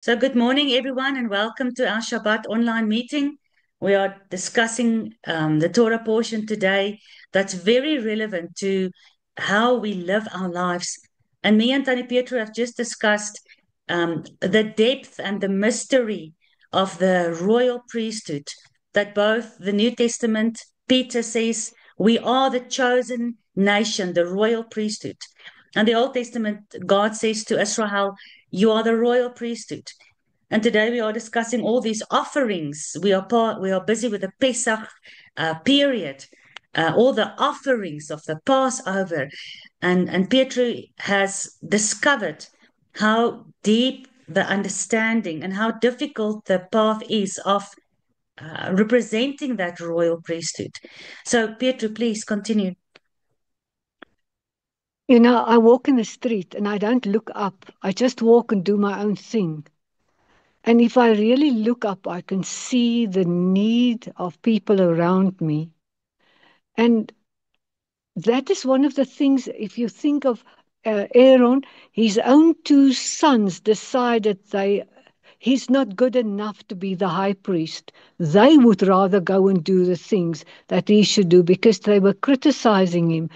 So, good morning, everyone, and welcome to our Shabbat online meeting. We are discussing the Torah portion today that's very relevant to how we live our lives. And me and Tani Pietro have just discussed the depth and the mystery of the royal priesthood that both the New Testament, Peter says, we are the chosen nation, the royal priesthood. And the Old Testament, God says to Israel, you are the royal priesthood. And today we are discussing all these offerings. We are busy with the Pesach period, all the offerings of the Passover. And Petru has discovered how deep the understanding and how difficult the path is of representing that royal priesthood. So, Petru, please continue. I walk in the street and I don't look up. I just walk and do my own thing. And if I really look up, I can see the need of people around me. And that is one of the things, if you think of Aaron, his own two sons decided he's not good enough to be the high priest. They would rather go and do the things that he should do because they were criticizing him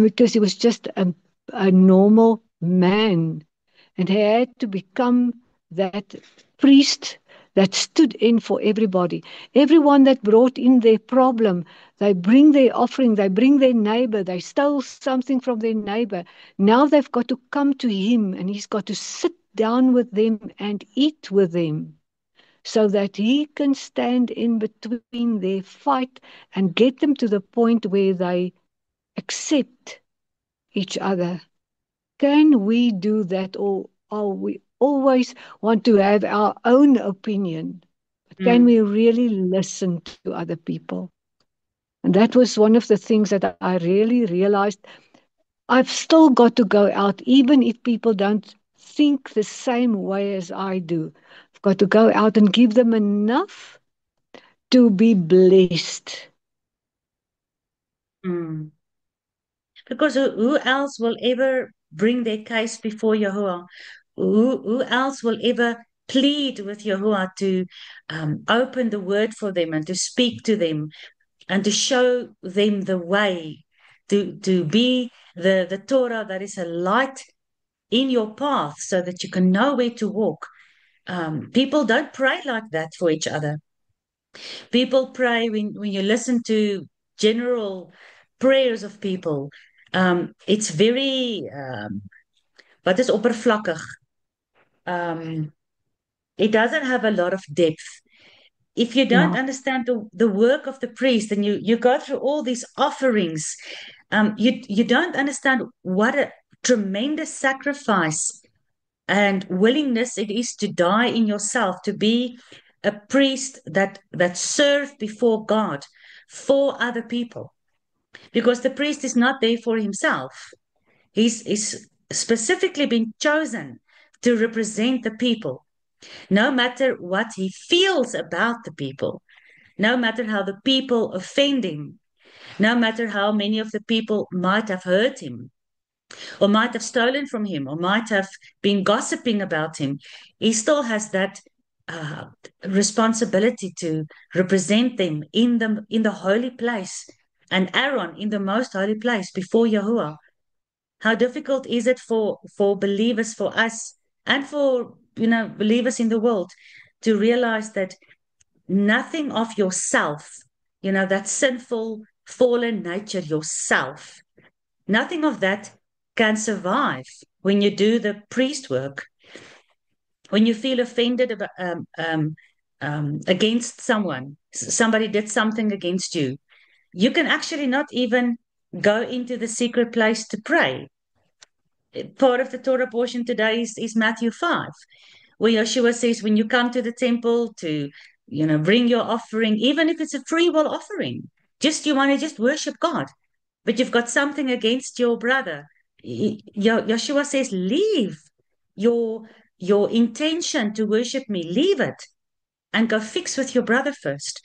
because he was just a normal man. And he had to become that priest that stood in for everybody. Everyone that brought in their problem, they bring their offering, they bring their neighbor, they stole something from their neighbor. Now they've got to come to him and he's got to sit down with them and eat with them so that he can stand in between their fight and get them to the point where they accept each other. Can we do that, or we always want to have our own opinion? But can Mm. we really listen to other people? And that was one of the things that I really realized. I've still got to go out, even if people don't think the same way as I do. I've got to go out and give them enough to be blessed. Mm. Because who else will ever bring their case before Yahuwah? Who else will ever plead with Yahuwah to open the word for them and to speak to them and to show them the way, to be the Torah that is a light in your path so that you can know where to walk. People don't pray like that for each other. People pray when you listen to general prayers of people. It's very, wat is oppervlakkig. Um, it doesn't have a lot of depth. If you don't Yeah. understand the work of the priest and you go through all these offerings, you don't understand what a tremendous sacrifice and willingness it is to die in yourself, to be a priest that serve before God for other people. Because the priest is not there for himself. He's specifically been chosen to represent the people, no matter what he feels about the people, no matter how the people offend him, no matter how many of the people might have hurt him, or might have stolen from him, or might have been gossiping about him, he still has that uh, responsibility to represent them in the holy place, and Aaron in the most holy place before Yahuwah. How difficult is it for believers, for us, and for believers in the world to realize that nothing of yourself, that sinful, fallen nature, yourself, nothing of that can survive when you do the priest work, when you feel offended about, against someone, somebody did something against you. You can actually not even go into the secret place to pray. Part of the Torah portion today is Matthew 5, where Yeshua says, when you come to the temple to, bring your offering, even if it's a free will offering, just you want to just worship God, but you've got something against your brother. Yeshua says, leave your your intention to worship me, leave it and go fix with your brother first.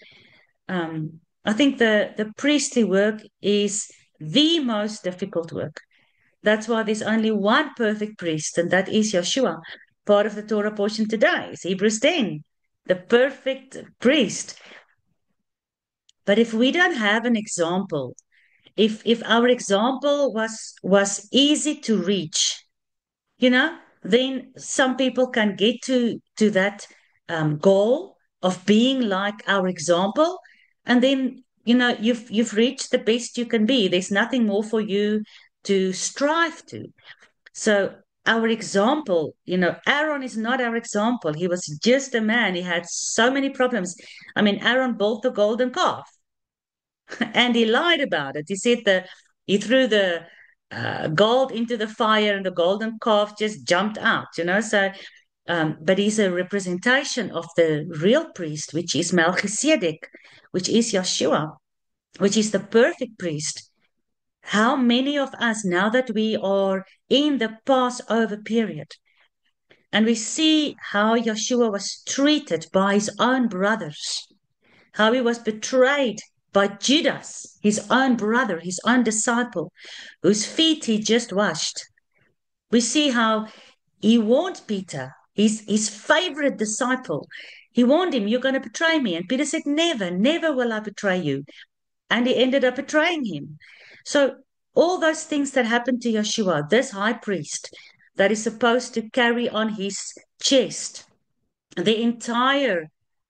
I think the priestly work is the most difficult work. That's why there's only one perfect priest, and that is Yeshua. part of the Torah portion today. It's Hebrews 10, the perfect priest. But if we don't have an example, if our example was easy to reach, then some people can get to that goal of being like our example, and then you've reached the best you can be. There's nothing more for you to strive to. So our example, Aaron is not our example. He was just a man. He had so many problems. I mean, Aaron built the golden calf and he lied about it. He said he threw the gold into the fire and the golden calf just jumped out, So, but he's a representation of the real priest, which is Melchizedek, which is Yeshua, which is the perfect priest. How many of us, now that we are in the Passover period, and we see how Yeshua was treated by his own brothers, how he was betrayed by Judas, his own brother, his own disciple, whose feet he just washed. We see how he warned Peter, his favorite disciple. He warned him, "You're going to betray me." And Peter said, "Never, never will I betray you." And he ended up betraying him. So all those things that happened to Yeshua, this high priest that is supposed to carry on his chest the entire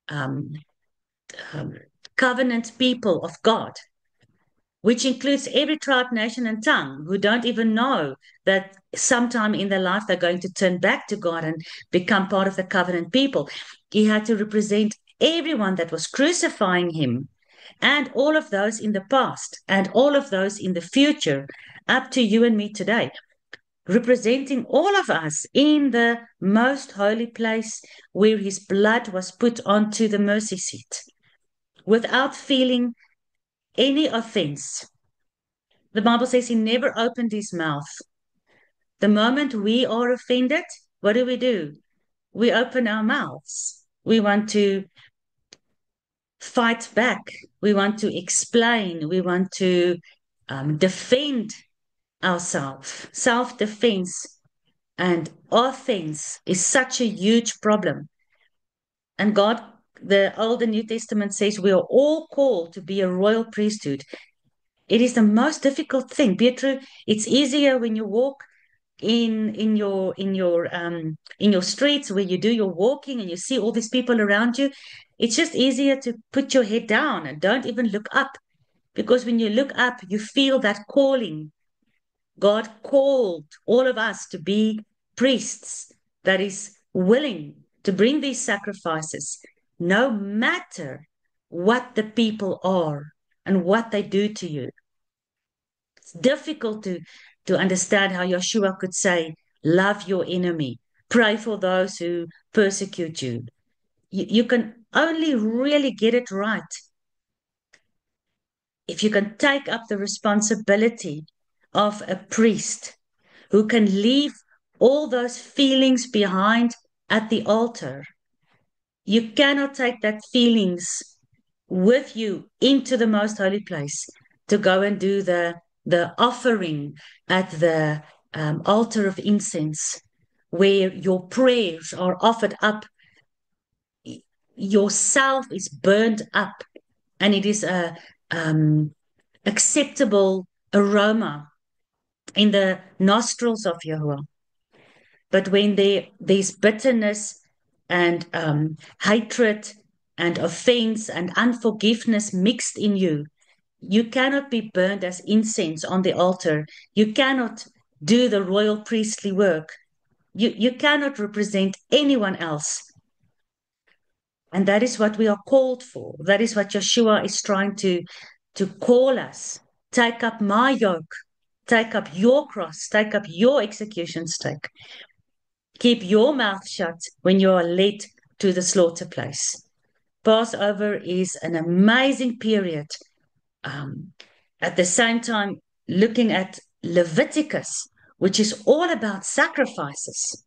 um, covenant people of God, which includes every tribe, nation, and tongue, who don't even know that sometime in their life they're going to turn back to God and become part of the covenant people. He had to represent everyone that was crucifying him, and all of those in the past, and all of those in the future, up to you and me today, representing all of us in the most holy place where his blood was put onto the mercy seat without feeling any offense. The Bible says he never opened his mouth. The moment we are offended, what do? We open our mouths. We want to fight back. We want to explain. We want to defend ourselves. Self-defense and offense is such a huge problem. And God, the Old and New Testament says we are all called to be a royal priesthood. It is the most difficult thing, Pietro. It's easier when you walk in your streets where you do your walking and you see all these people around you. It's just easier to put your head down and don't even look up, because when you look up, you feel that calling. God called all of us to be priests that is willing to bring these sacrifices, no matter what the people are and what they do to you. It's difficult to understand how Yeshua could say, "Love your enemy, pray for those who persecute you." You can only really get it right if you can take up the responsibility of a priest who can leave all those feelings behind at the altar. You cannot take that feelings with you into the most holy place to go and do the offering at the altar of incense, where your prayers are offered up. Yourself is burned up, and it is a acceptable aroma in the nostrils of Yahuwah. But when there's bitterness and hatred and offense and unforgiveness mixed in you, you cannot be burned as incense on the altar. You cannot do the royal priestly work. You cannot represent anyone else. And that is what we are called for. That is what Yeshua is trying to call us. Take up my yoke. Take up your cross. Take up your execution stake. Keep your mouth shut when you are led to the slaughter place. Passover is an amazing period. At the same time, looking at Leviticus, which is all about sacrifices.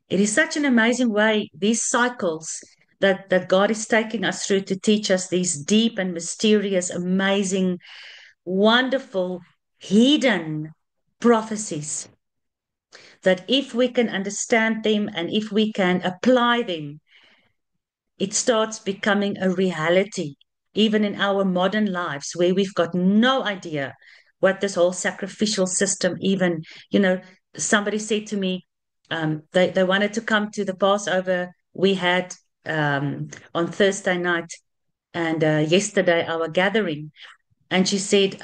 It is such an amazing way, these cycles that God is taking us through to teach us these deep and mysterious, amazing, wonderful, hidden prophecies that if we can understand them and if we can apply them, it starts becoming a reality, even in our modern lives where we've got no idea what this whole sacrificial system even, somebody said to me, they wanted to come to the Passover we had on Thursday night and yesterday, our gathering. And she said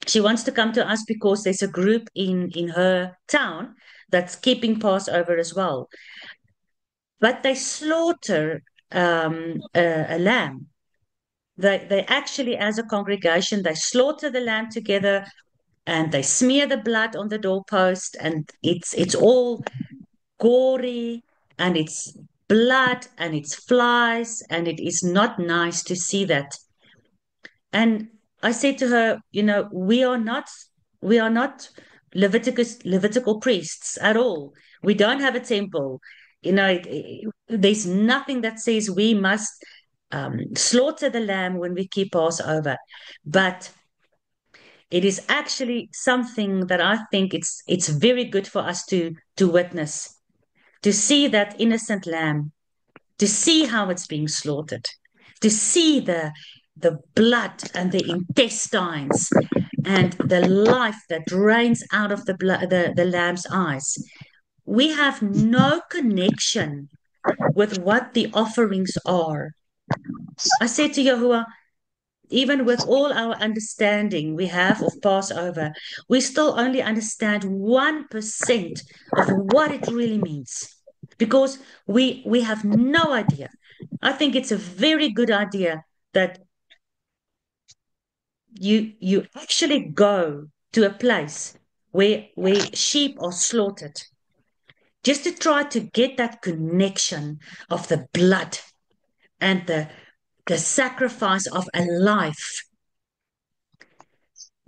she wants to come to us because there's a group in her town that's keeping Passover as well. But they slaughter a lamb. They actually, as a congregation, they slaughter the lamb together and they smear the blood on the doorpost, and it's all gory and it's blood and it's flies, and it is not nice to see that. And I said to her, we are not Levitical priests at all. We don't have a temple. There's nothing that says we must slaughter the lamb when we keep Passover. But it is actually something that I think it's very good for us to witness, to see that innocent lamb, to see how it's being slaughtered, to see the blood and the intestines and the life that drains out of the lamb's eyes. We have no connection with what the offerings are. I said to Yahuwah, even with all our understanding we have of Passover, we still only understand 1% of what it really means because we have no idea. I think it's a very good idea that you actually go to a place where sheep are slaughtered just to try to get that connection of the blood and the sacrifice of a life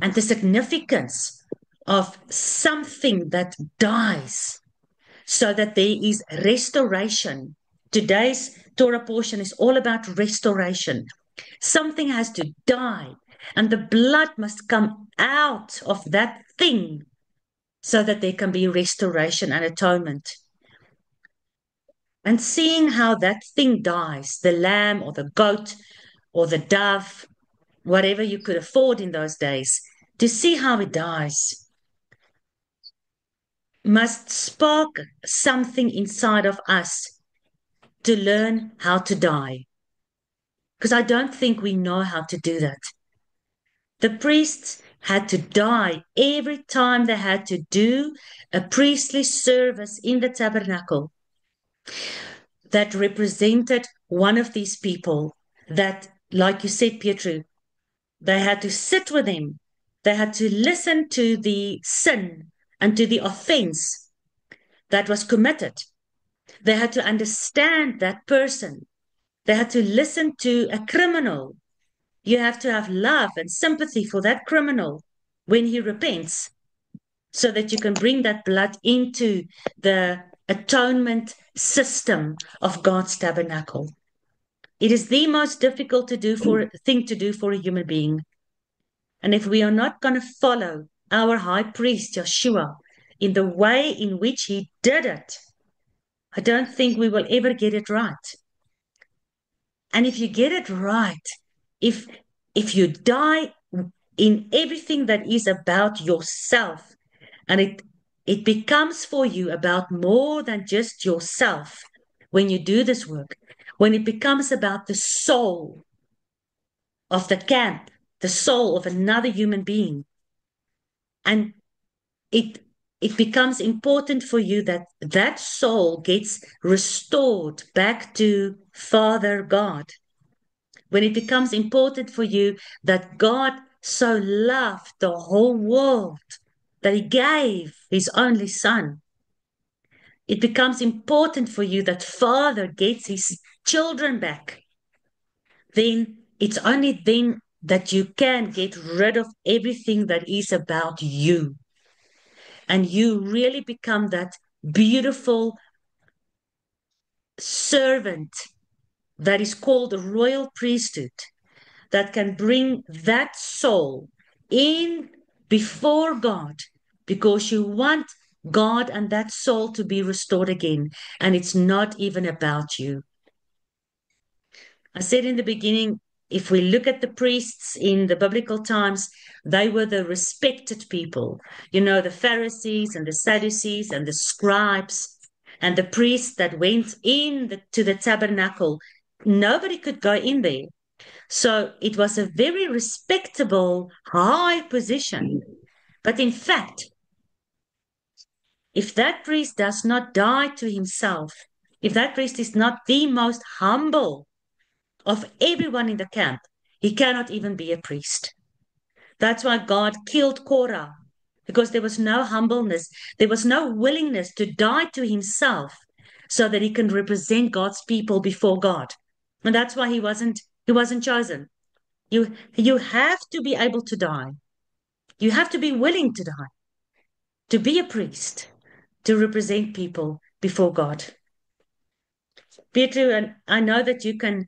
and the significance of something that dies so that there is restoration. Today's Torah portion is all about restoration. Something has to die, and the blood must come out of that thing so that there can be restoration and atonement. And seeing how that thing dies, the lamb or the goat or the dove, whatever you could afford in those days, to see how it dies must spark something inside of us to learn how to die. Because I don't think we know how to do that. The priests had to die every time they had to do a priestly service in the tabernacle that represented one of these people that, like you said, Pietru, they had to sit with him. They had to listen to the sin and to the offense that was committed. They had to understand that person. They had to listen to a criminal. You have to have love and sympathy for that criminal when he repents so that you can bring that blood into the atonement system of God's tabernacle. It is the most difficult thing to do for a human being. And if we are not going to follow our high priest, Yeshua, in the way in which he did it, I don't think we will ever get it right. And if you get it right, if you die in everything that is about yourself, and it becomes for you about more than just yourself when you do this work, when it becomes about the soul of the camp, the soul of another human being, and it becomes important for you that that soul gets restored back to Father God. When it becomes important for you that God so loved the whole world that he gave his only son, it becomes important for you that Father gets his children back, then it's only then that you can get rid of everything that is about you. And you really become that beautiful servant that is called a royal priesthood that can bring that soul in before God because you want God and that soul to be restored again. And it's not even about you. I said in the beginning, if we look at the priests in the biblical times, they were the respected people. You know, the Pharisees and the Sadducees and the scribes and the priests that went to the tabernacle. Nobody could go in there. So it was a very respectable, high position. But in fact, if that priest does not die to himself, if that priest is not the most humble of everyone in the camp, he cannot even be a priest. That's why God killed Korah, because there was no humbleness, there was no willingness to die to himself so that he can represent God's people before God. And that's why he wasn't chosen. You have to be able to die. You have to be willing to die, to be a priest, to represent people before God. Peter, and I know that you can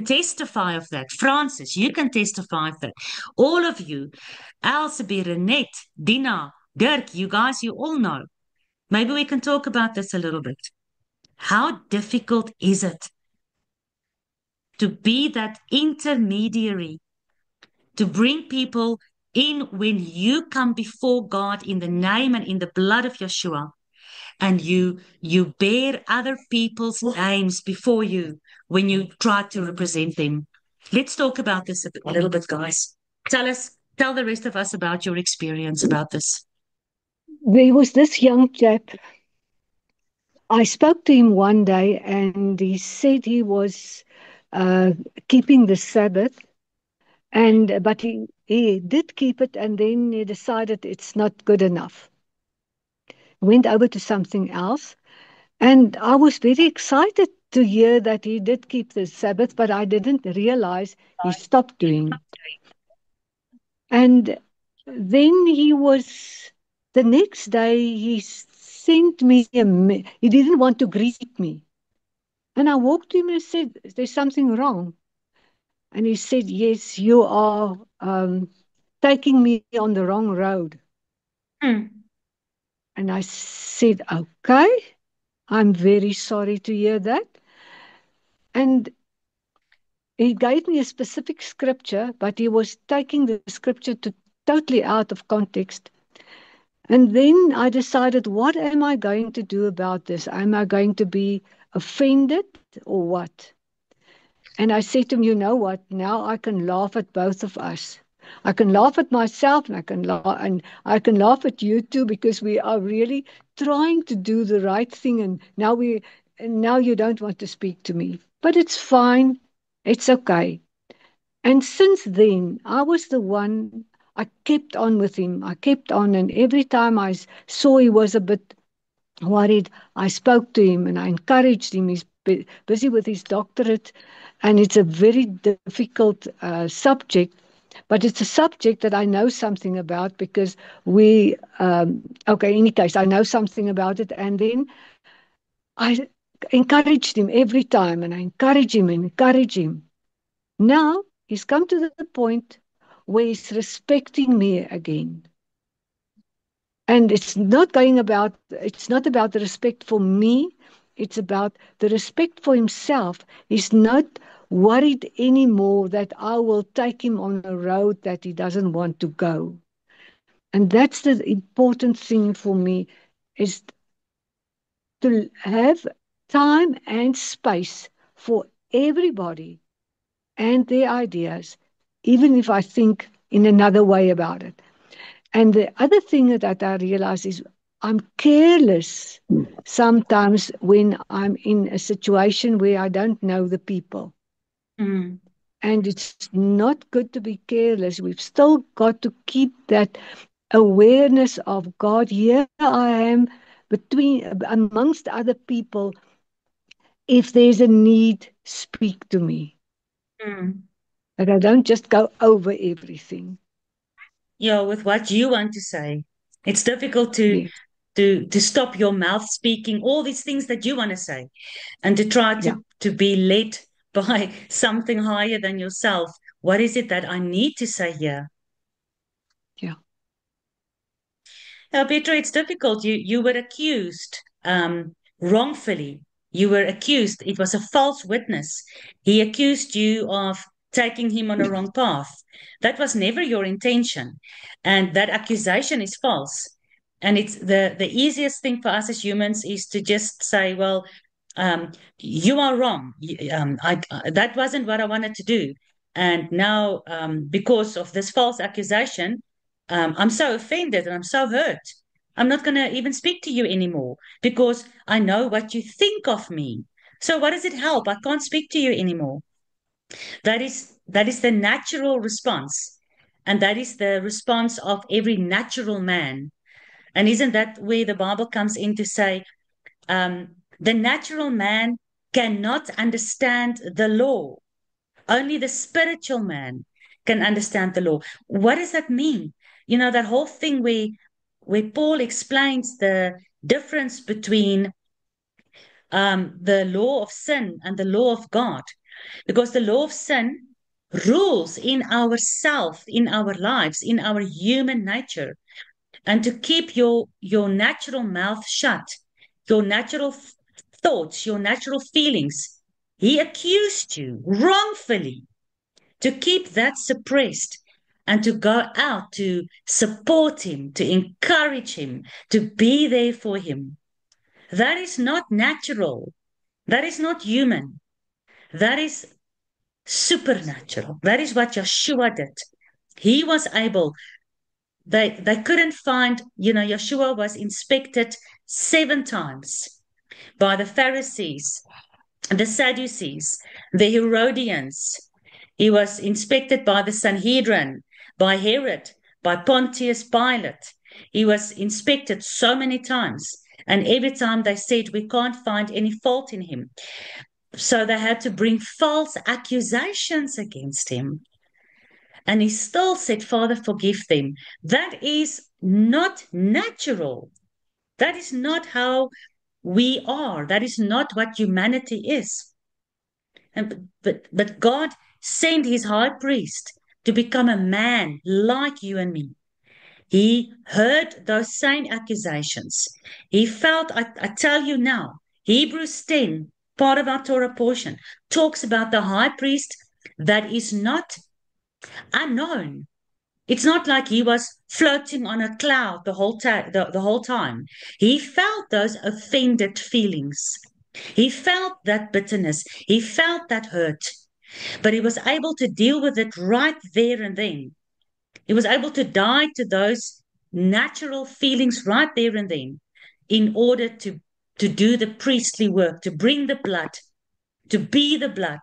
testify of that. Francis, you can testify of that. All of you, Elsie, Renette, Dina, Dirk, you guys, you all know. Maybe we can talk about this a little bit. How difficult is it to be that intermediary, to bring people in when you come before God in the name and in the blood of Yeshua, and you bear other people's names before you when you try to represent them. Let's talk about this a little bit, guys. Tell the rest of us about your experience about this. There was this young chap. I spoke to him one day and he said he was uh, keeping the Sabbath, and but he did keep it, and then he decided it's not good enough. Went over to something else, and I was very excited to hear that he did keep the Sabbath, but I didn't realize he stopped doing. And then the next day, he sent me he didn't want to greet me. And I walked to him and said, "There's something wrong." And he said, "Yes, you are taking me on the wrong road." Hmm. And I said, "Okay, I'm very sorry to hear that." And he gave me a specific scripture, but he was taking the scripture totally out of context. And then I decided, what am I going to do about this? Am I going to be offended or what? And I said to him, you know what? Now I can laugh at both of us. I can laugh at myself, and I can laugh at you too, because we are really trying to do the right thing, and now you don't want to speak to me. But it's fine. It's okay. And since then, I was the one, I kept on with him. I kept on, and every time saw he was a bit worried, I spoke to him and I encouraged him. He's busy with his doctorate, and it's a very difficult subject, but it's a subject that I know something about because okay, in any case, I know something about it. And then I encouraged him every time, and I encourage him and encourage him. Now he's come to the point where he's respecting me again. And it's not about the respect for me, it's about the respect for himself. He's not worried anymore that I will take him on a road that he doesn't want to go. And that's the important thing for me, is to have time and space for everybody and their ideas, even if I think in another way about it. And the other thing that I realize is I'm careless sometimes when I'm in a situation where I don't know the people. Mm. And it's not good to be careless. We've still got to keep that awareness of God. Here I am amongst other people. If there's a need, speak to me. Mm. But I don't just go over everything. Yeah, with what you want to say. It's difficult to Yes. to stop your mouth speaking all these things that you want to say, and to try Yeah. to be led by something higher than yourself. What is it that I need to say here? Yeah. Now, Petra, it's difficult. You were accused wrongfully. You were accused. It was a false witness. He accused you of taking him on a wrong path. That was never your intention, and that accusation is false. And it's the easiest thing for us as humans is to just say, "Well, you are wrong. That wasn't what I wanted to do." And now, because of this false accusation, I'm so offended and I'm so hurt. I'm not going to even speak to you anymore because I know what you think of me. So what does it help? I can't speak to you anymore. That is the natural response. And that is the response of every natural man. And isn't that where the Bible comes in to say, the natural man cannot understand the law. Only the spiritual man can understand the law. What does that mean? You know, that whole thing where Paul explains the difference between the law of sin and the law of God. Because the law of sin rules in our self, in our lives, in our human nature. And to keep your natural mouth shut, your natural thoughts, your natural feelings, he accused you wrongfully to keep that suppressed and to go out to support him, to encourage him, to be there for him. That is not natural. That is not human. That is supernatural. That is what Yeshua did. He was able, they couldn't find, Yeshua was inspected 7 times by the Pharisees, the Sadducees, the Herodians. He was inspected by the Sanhedrin, by Herod, by Pontius Pilate. He was inspected so many times. And every time they said, we can't find any fault in him. So they had to bring false accusations against him. And he still said, Father, forgive them. That is not natural. That is not how we are. That is not what humanity is. But God sent his high priest to become a man like you and me. He heard those same accusations. He felt, I tell you now, Hebrews 10, part of our Torah portion, talks about the high priest that is not unknown. It's not like he was floating on a cloud the whole time. He felt those offended feelings. He felt that bitterness. He felt that hurt. But he was able to deal with it right there and then. He was able to die to those natural feelings right there and then in order to do the priestly work, to bring the blood, to be the blood,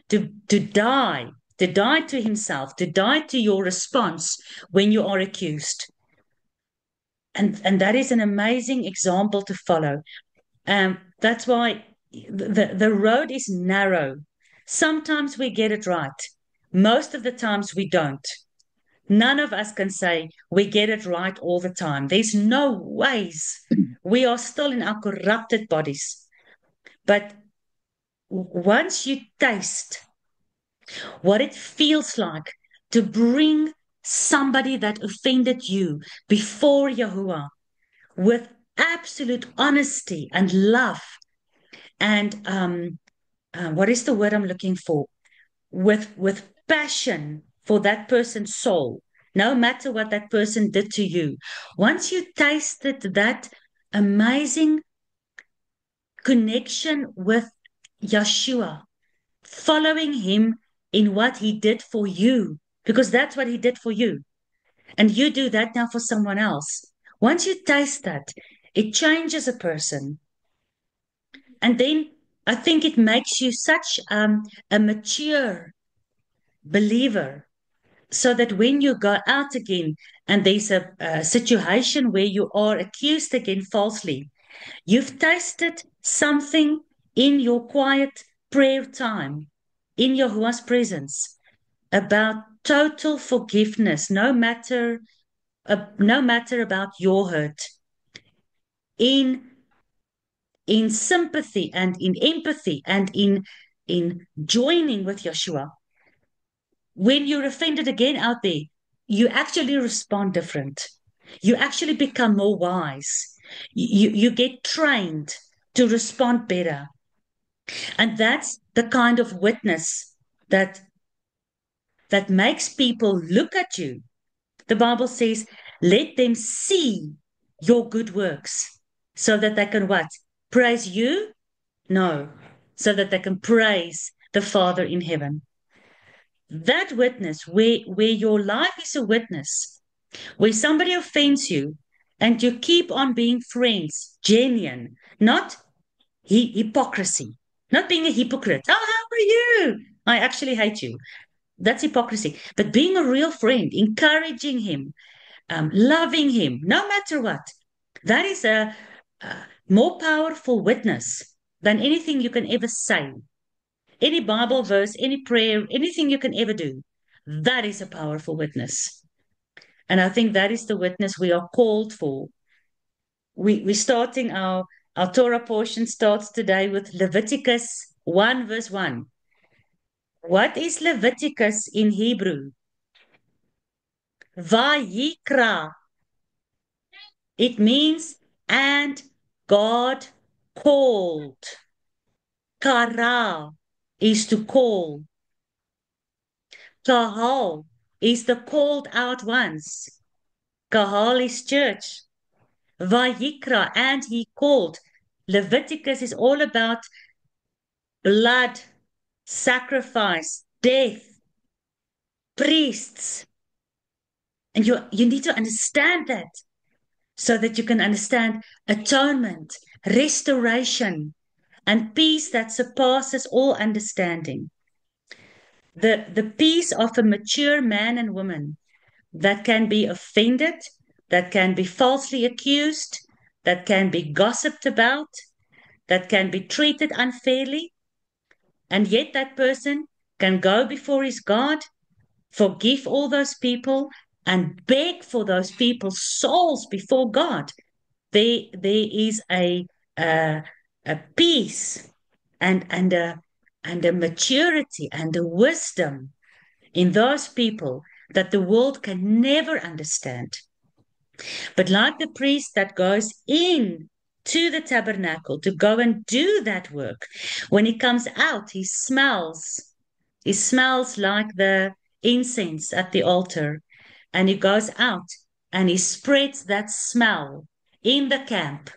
to die to himself, to die to your response when you are accused. And that is an amazing example to follow. That's why the road is narrow. Sometimes we get it right. Most of the times we don't. None of us can say we get it right all the time. There's no ways. We are still in our corrupted bodies. But once you taste what it feels like to bring somebody that offended you before Yahuwah with absolute honesty and love and what is the word I'm looking for? With passion for that person's soul, no matter what that person did to you. Once you tasted that amazing connection with Yeshua, following him in what he did for you, because that's what he did for you. And you do that now for someone else. Once you taste that, it changes a person. And then I think it makes you such a mature believer so that when you go out again and there's a situation where you are accused again falsely, you've tasted something in your quiet prayer time, in Yahuwah's presence, about total forgiveness, no matter about your hurt, in sympathy and in empathy and in joining with Yeshua. When you're offended again out there, you actually respond different. You actually become more wise. You get trained to respond better. And that's the kind of witness that that makes people look at you. The Bible says, let them see your good works so that they can what? Praise you? No, so that they can praise the Father in heaven. That witness, where your life is a witness, where somebody offends you and you keep on being friends, genuine, not hypocrisy, not being a hypocrite. Oh, how are you? I actually hate you. That's hypocrisy. But being a real friend, encouraging him, loving him, no matter what, that is a more powerful witness than anything you can ever say. Any Bible verse, any prayer, anything you can ever do. That is a powerful witness. And I think that is the witness we are called for. We're starting our Torah portion starts today with Leviticus 1 verse 1. What is Leviticus in Hebrew? Vayikra. It means, and God called. Kara is to call. Kahal is the called out ones. Kahal is church. Vayikra, and he called. Leviticus is all about blood, sacrifice, death, priests. And you need to understand that so that you can understand atonement, restoration, and peace that surpasses all understanding. The peace of a mature man and woman that can be offended, that can be falsely accused, that can be gossiped about, that can be treated unfairly, and yet that person can go before his God, forgive all those people, and beg for those people's souls before God. There is a, a peace and a maturity and a wisdom in those people that the world can never understand. But like the priest that goes in to the tabernacle to go and do that work, when he comes out, he smells. He smells like the incense at the altar. And he goes out and he spreads that smell in the camp.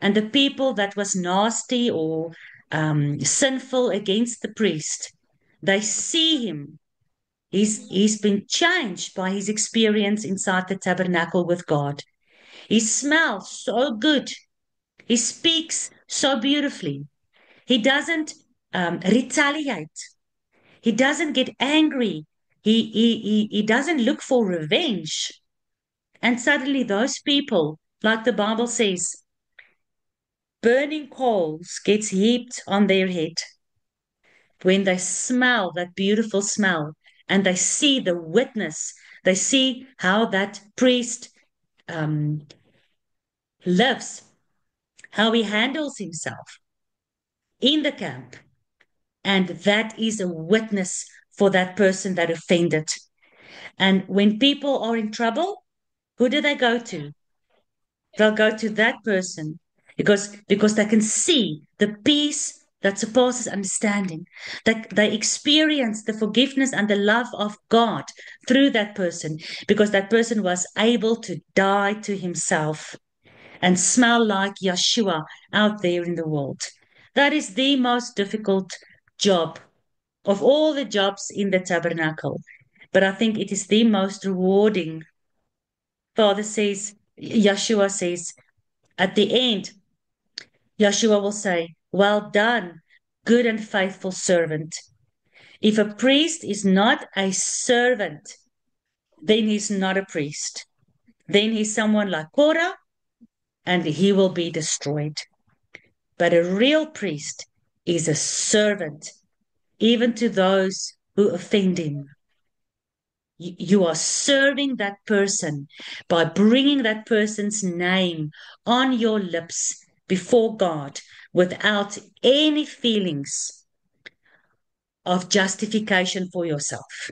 And the people that was nasty or sinful against the priest, they see him. He's been changed by his experience inside the tabernacle with God. He smells so good. He speaks so beautifully. He doesn't retaliate. He doesn't get angry. He doesn't look for revenge. And suddenly those people, like the Bible says, burning coals gets heaped on their head when they smell that beautiful smell and they see the witness. They see how that priest lives, how he handles himself in the camp. And that is a witness for that person that offended. And when people are in trouble, who do they go to? They'll go to that person because they can see the peace that surpasses understanding. That they experience the forgiveness and the love of God through that person because that person was able to die to himself and smell like Yeshua out there in the world. That is the most difficult job of all the jobs in the tabernacle. But I think it is the most rewarding. Father says, Yeshua says, at the end, Yeshua will say, well done, good and faithful servant. If a priest is not a servant, then he's not a priest. Then he's someone like Korah, and he will be destroyed. But a real priest is a servant, even to those who offend him. You are serving that person by bringing that person's name on your lips before God without any feelings of justification for yourself.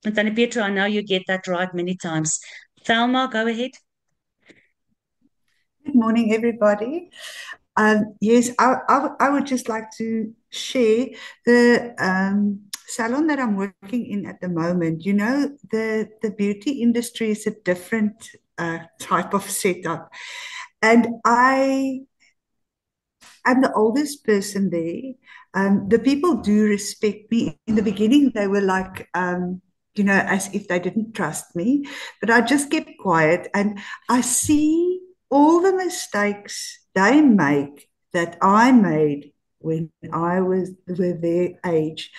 And Tannie Petra, I know you get that right many times. Thelma, go ahead. Good morning, everybody. Yes, I would just like to share the salon that I'm working in at the moment. You know, the beauty industry is a different type of setup. And I'm the oldest person there. The people do respect me. In the beginning, they were like, as if they didn't trust me. But I just kept quiet and I see all the mistakes they make that I made when I was with their age.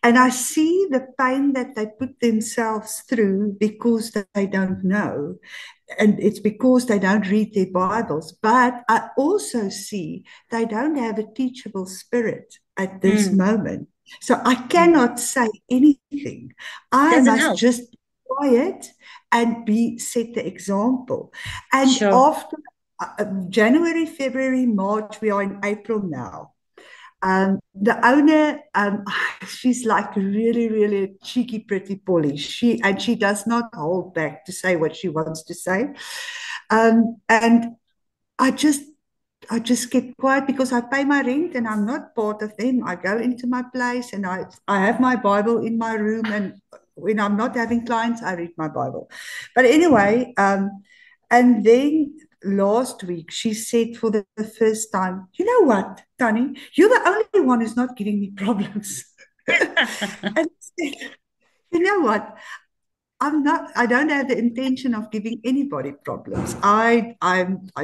And I see the pain that they put themselves through because they don't know, and it's because they don't read their Bibles. But I also see they don't have a teachable spirit at this Mm, moment. So I mm. cannot say anything. I Doesn't must help. just be quiet and be set the example. And Sure. after January, February, March, we are in April now. The owner, she's like really, really cheeky, pretty Polly. She does not hold back to say what she wants to say. And I just I just kept quiet because I pay my rent and I'm not part of them. I go into my place and I have my Bible in my room, and when I'm not having clients, I read my Bible. But anyway, and then last week she said for the first time, "You know what, Tani? You're the only one who's not giving me problems." And I said, you know what? I don't have the intention of giving anybody problems. I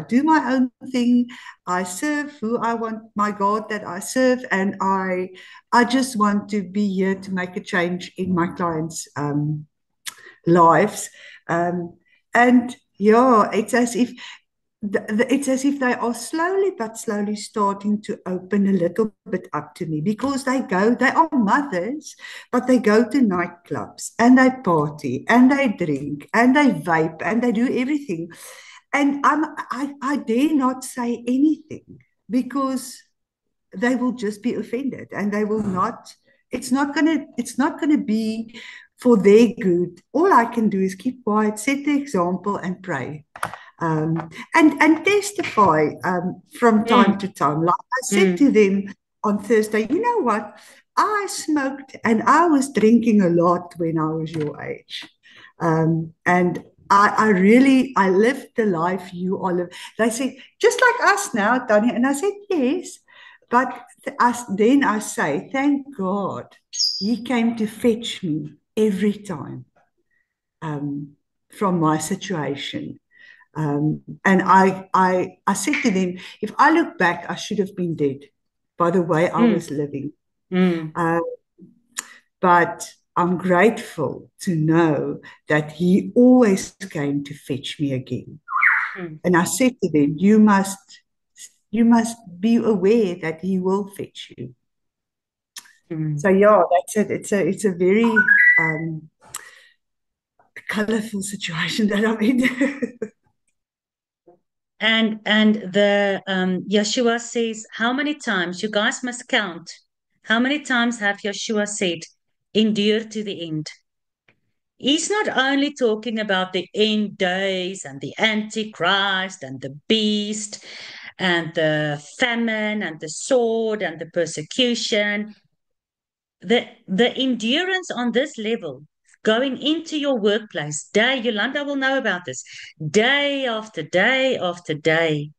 do my own thing. I serve who I want, my God that I serve, and I just want to be here to make a change in my clients' lives. Um, and yeah, it's as if they are slowly but slowly starting to open a little bit up to me, because they are mothers, but they go to nightclubs and they party and they drink and they vape and they do everything. And I dare not say anything because they will just be offended and they will not, it's not gonna be for their good. All I can do is keep quiet, set the example, and pray, and testify from time Mm, to time. Like I said mm. to them on Thursday, you know what? I smoked and I was drinking a lot when I was your age. And I really, I lived the life you all live. They said, just like us now, Tanya. And I said, yes. But then I say, thank God he came to fetch me every time um, from my situation. And I said to them, if I look back, I should have been dead by the way I Mm, was living. mm, Uh, but I'm grateful to know that He always came to fetch me again. mm, And I said to them, you must be aware that He will fetch you. mm. So yeah, that's it. It's a very um, colorful situation that I'm in. And the Yeshua says, how many times you guys must count? How many times have Yeshua said, endure to the end? He's not only talking about the end days and the Antichrist and the beast and the famine and the sword and the persecution. The endurance on this level, going into your workplace, Yolanda will know about this, day after day after day,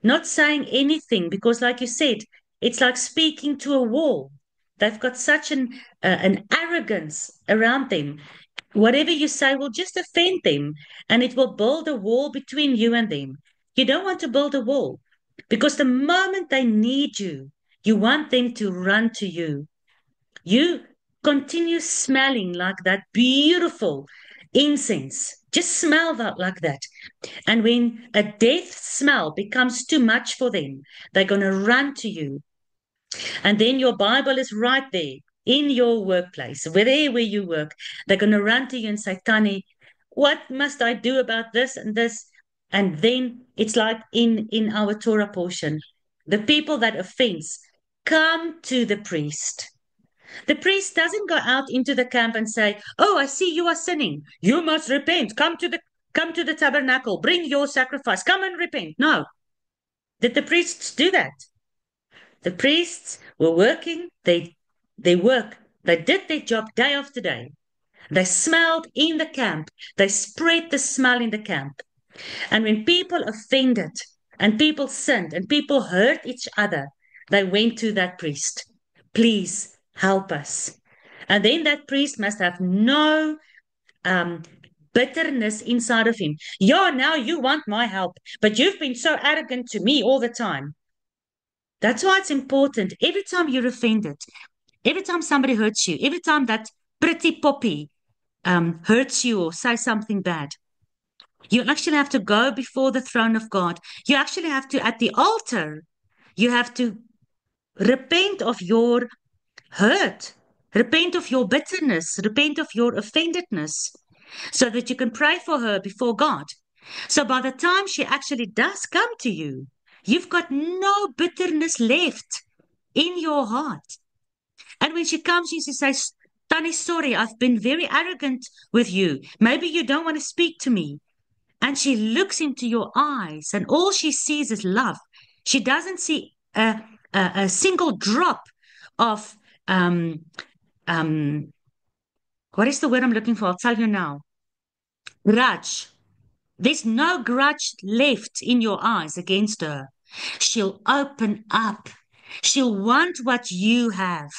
not saying anything because, like you said, it's like speaking to a wall. They've got such an arrogance around them. Whatever you say will just offend them, and it will build a wall between you and them. You don't want to build a wall because the moment they need you, you want them to run to you. You continue smelling like that beautiful incense. Just smell that like that. And when a death smell becomes too much for them, they're going to run to you. And then your Bible is right there in your workplace, where you work. They're going to run to you and say, Tani, what must I do about this and this? And then it's like in our Torah portion, the people that offense come to the priest. The priest doesn't go out into the camp and say, "Oh, I see you are sinning. You must repent. Come to the tabernacle. Bring your sacrifice. Come and repent." No. Did the priests do that? The priests were working. They work. They did their job day after day. They smelled in the camp. They spread the smell in the camp. And when people offended and people sinned and people hurt each other, they went to that priest. Please help us. And then that priest must have no um, bitterness inside of him. Yeah, now you want my help, but you've been so arrogant to me all the time. That's why it's important. Every time you're offended, every time somebody hurts you, every time that pretty poppy hurts you or says something bad, you actually have to go before the throne of God. You actually have to, at the altar, you have to repent of your hurt, repent of your bitterness, repent of your offendedness, so that you can pray for her before God. So by the time she actually does come to you, you've got no bitterness left in your heart. And when she comes, she says, "Tannie, sorry, I've been very arrogant with you. Maybe you don't want to speak to me." And she looks into your eyes, and all she sees is love. She doesn't see a single drop of what is the word I'm looking for? I'll tell you now. Grudge. There's no grudge left in your eyes against her. She'll open up. She'll want what you have.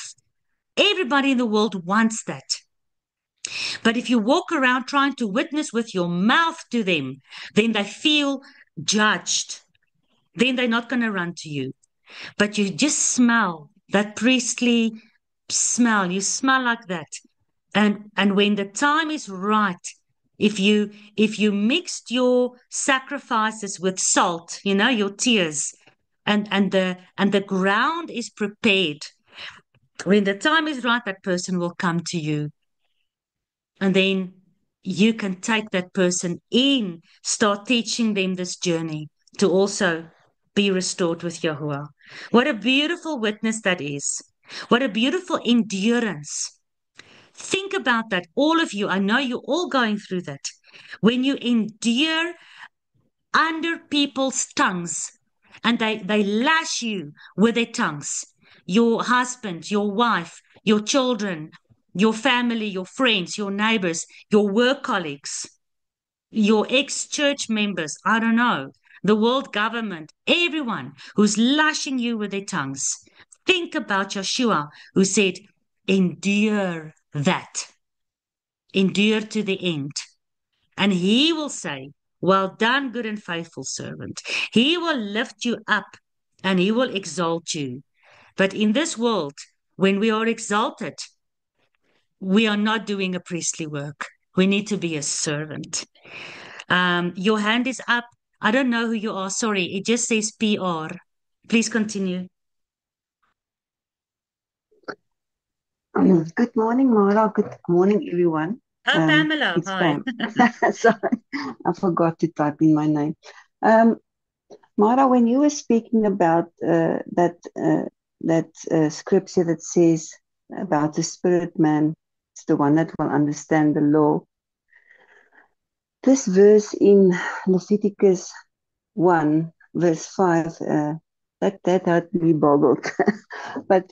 Everybody in the world wants that. But if you walk around trying to witness with your mouth to them, then they feel judged. Then they're not going to run to you. But you just smell that priestly smell. You smell like that. And when the time is right, if you mixed your sacrifices with salt, your tears, and the ground is prepared, when the time is right, that person will come to you. And then you can take that person in, start teaching them this journey to also be restored with Yahuwah. What a beautiful witness that is. What a beautiful endurance. Think about that, all of you. I know you're all going through that. When you endure under people's tongues and they lash you with their tongues, your husband, your wife, your children, your family, your friends, your neighbors, your work colleagues, your ex-church members, I don't know, the world government, everyone who's lashing you with their tongues. Think about Yeshua, who said, endure that. Endure to the end. And he will say, well done, good and faithful servant. He will lift you up and he will exalt you. But in this world, when we are exalted, we are not doing a priestly work. We need to be a servant. Your hand is up. I don't know who you are. Sorry, it just says PR. Please continue. Good morning, Mara. Good morning, everyone. Oh, Pamela. It's Hi. Pam. Sorry, I forgot to type in my name. Mara, when you were speaking about that scripture that says about the spirit man, it's the one that will understand the law. This verse in Leviticus 1, verse 5, that had me boggled. But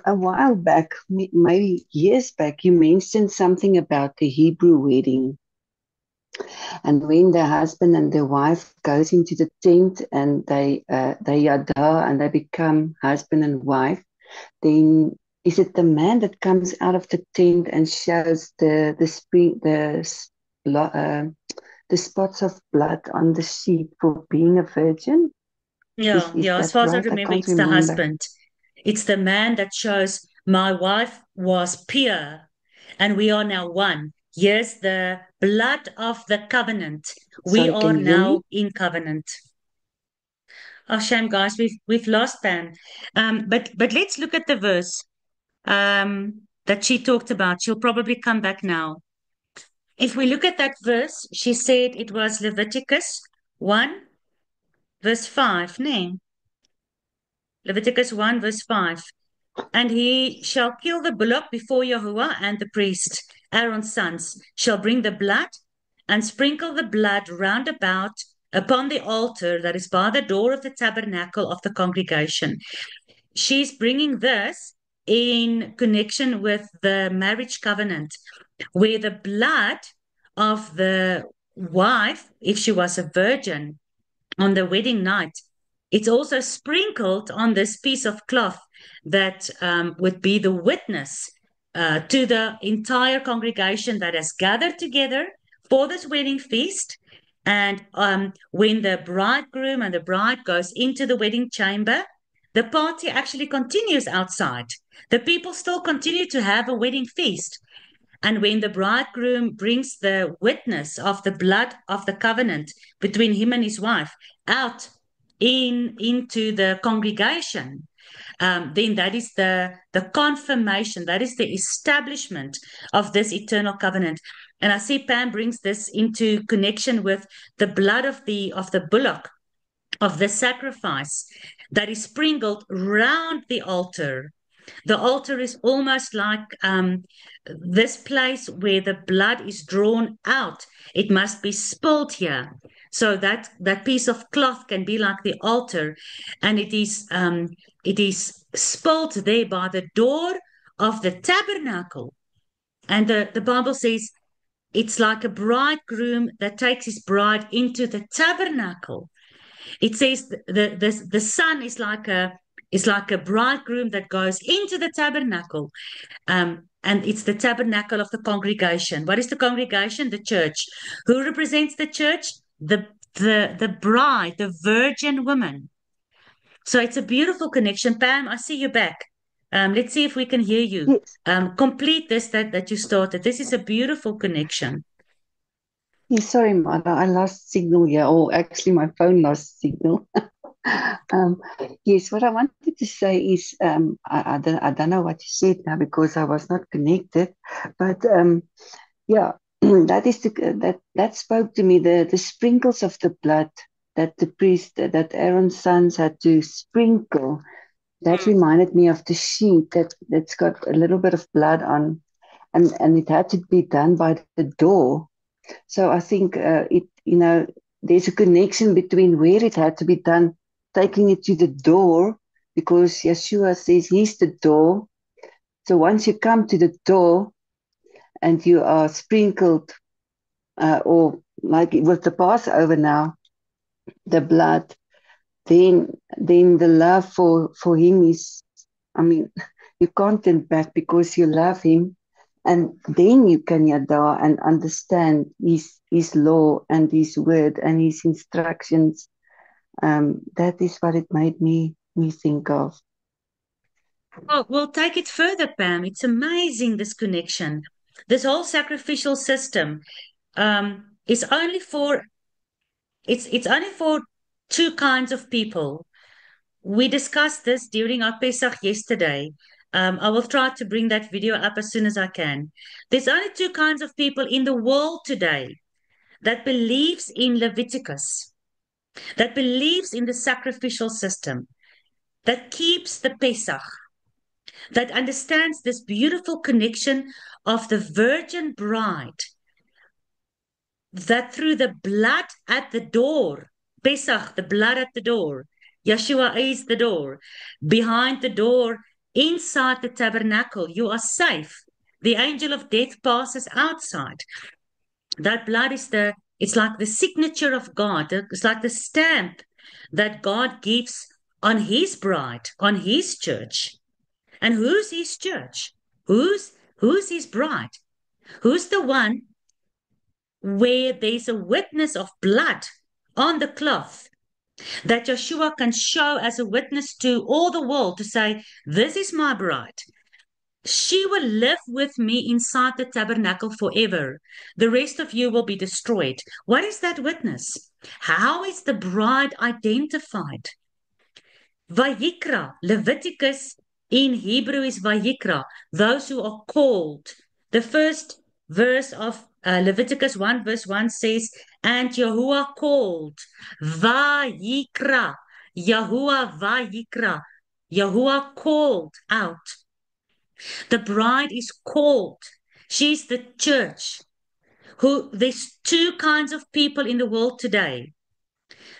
a while back, maybe years back, you mentioned something about the Hebrew wedding. And when the husband and the wife goes into the tent and they yada and they become husband and wife, then is it the man that comes out of the tent and shows the spots of blood on the sheet for being a virgin? Yeah, as far as I right? remember, it's the husband. It's the man that shows my wife was pure and we are now one. Here's the blood of the covenant. We are now in covenant. Oh, shame, guys. We've lost Pam. But let's look at the verse that she talked about. She'll probably come back now. If we look at that verse, she said it was Leviticus 1, verse 5. No. Leviticus 1, verse 5. And he shall kill the bullock before Yahuwah, and the priest, Aaron's sons, shall bring the blood and sprinkle the blood round about upon the altar that is by the door of the tabernacle of the congregation. She's bringing this in connection with the marriage covenant, where the blood of the wife, if she was a virgin on the wedding night, it's also sprinkled on this piece of cloth that would be the witness to the entire congregation that has gathered together for this wedding feast. And when the bridegroom and the bride goes into the wedding chamber, the party actually continues outside. The people still continue to have a wedding feast. And when the bridegroom brings the witness of the blood of the covenant between him and his wife out into the congregation, then that is the confirmation, that is the establishment of this eternal covenant. And I see Pam brings this into connection with the blood of the bullock, of the sacrifice that is sprinkled round the altar. The altar is almost like this place where the blood is drawn out. It must be spilled here. So that piece of cloth can be like the altar, and it is spilled there by the door of the tabernacle. And the Bible says it's like a bridegroom that takes his bride into the tabernacle. It says the son is like a bridegroom that goes into the tabernacle, and it's the tabernacle of the congregation. What is the congregation? The church. Who represents the church? The bride, the virgin woman. So it's a beautiful connection. Pam, I see you back. Let's see if we can hear you. Yes. Complete this that you started. This is a beautiful connection. Yes, sorry, Mother, I lost signal here, or actually my phone lost signal. Yes, what I wanted to say is, I don't know what you said now because I was not connected, but yeah, that is that spoke to me, the sprinkles of the blood that the priest, that Aaron's sons had to sprinkle. That reminded me of the sheet that's got a little bit of blood on, and it had to be done by the door. So I think there's a connection between where it had to be done, taking it to the door, because Yeshua says he's the door. So once you come to the door and you are sprinkled, or like with the Passover now, the blood, then the love for him is, I mean, you can't turn back because you love him. And then you can yada and understand his law and his word and his instructions. That is what it made me think of. Well, we'll take it further, Pam. It's amazing, this connection. This whole sacrificial system is only for it's only for two kinds of people. We discussed this during our Pesach yesterday. I will try to bring that video up as soon as I can. There's only two kinds of people in the world today that believes in Leviticus, that believes in the sacrificial system, that keeps the Pesach, that understands this beautiful connection of the virgin bride, that through the blood at the door, Pesach, the blood at the door, Yeshua is the door, behind the door, inside the tabernacle, you are safe. The angel of death passes outside. That blood is it's like the signature of God. It's like the stamp that God gives on his bride, on his church. And who's his church? Who's his bride? Who's the one where there's a witness of blood on the cloth that Yeshua can show as a witness to all the world to say, this is my bride. She will live with me inside the tabernacle forever. The rest of you will be destroyed. What is that witness? How is the bride identified? Vayikra, Leviticus in Hebrew is Vayikra, those who are called. The first verse of Leviticus 1 verse 1 says, and Yahuwah called, Vayikra, Yahuwah Vayikra. Yahuwah called out. The bride is called. She's the church. There's two kinds of people in the world today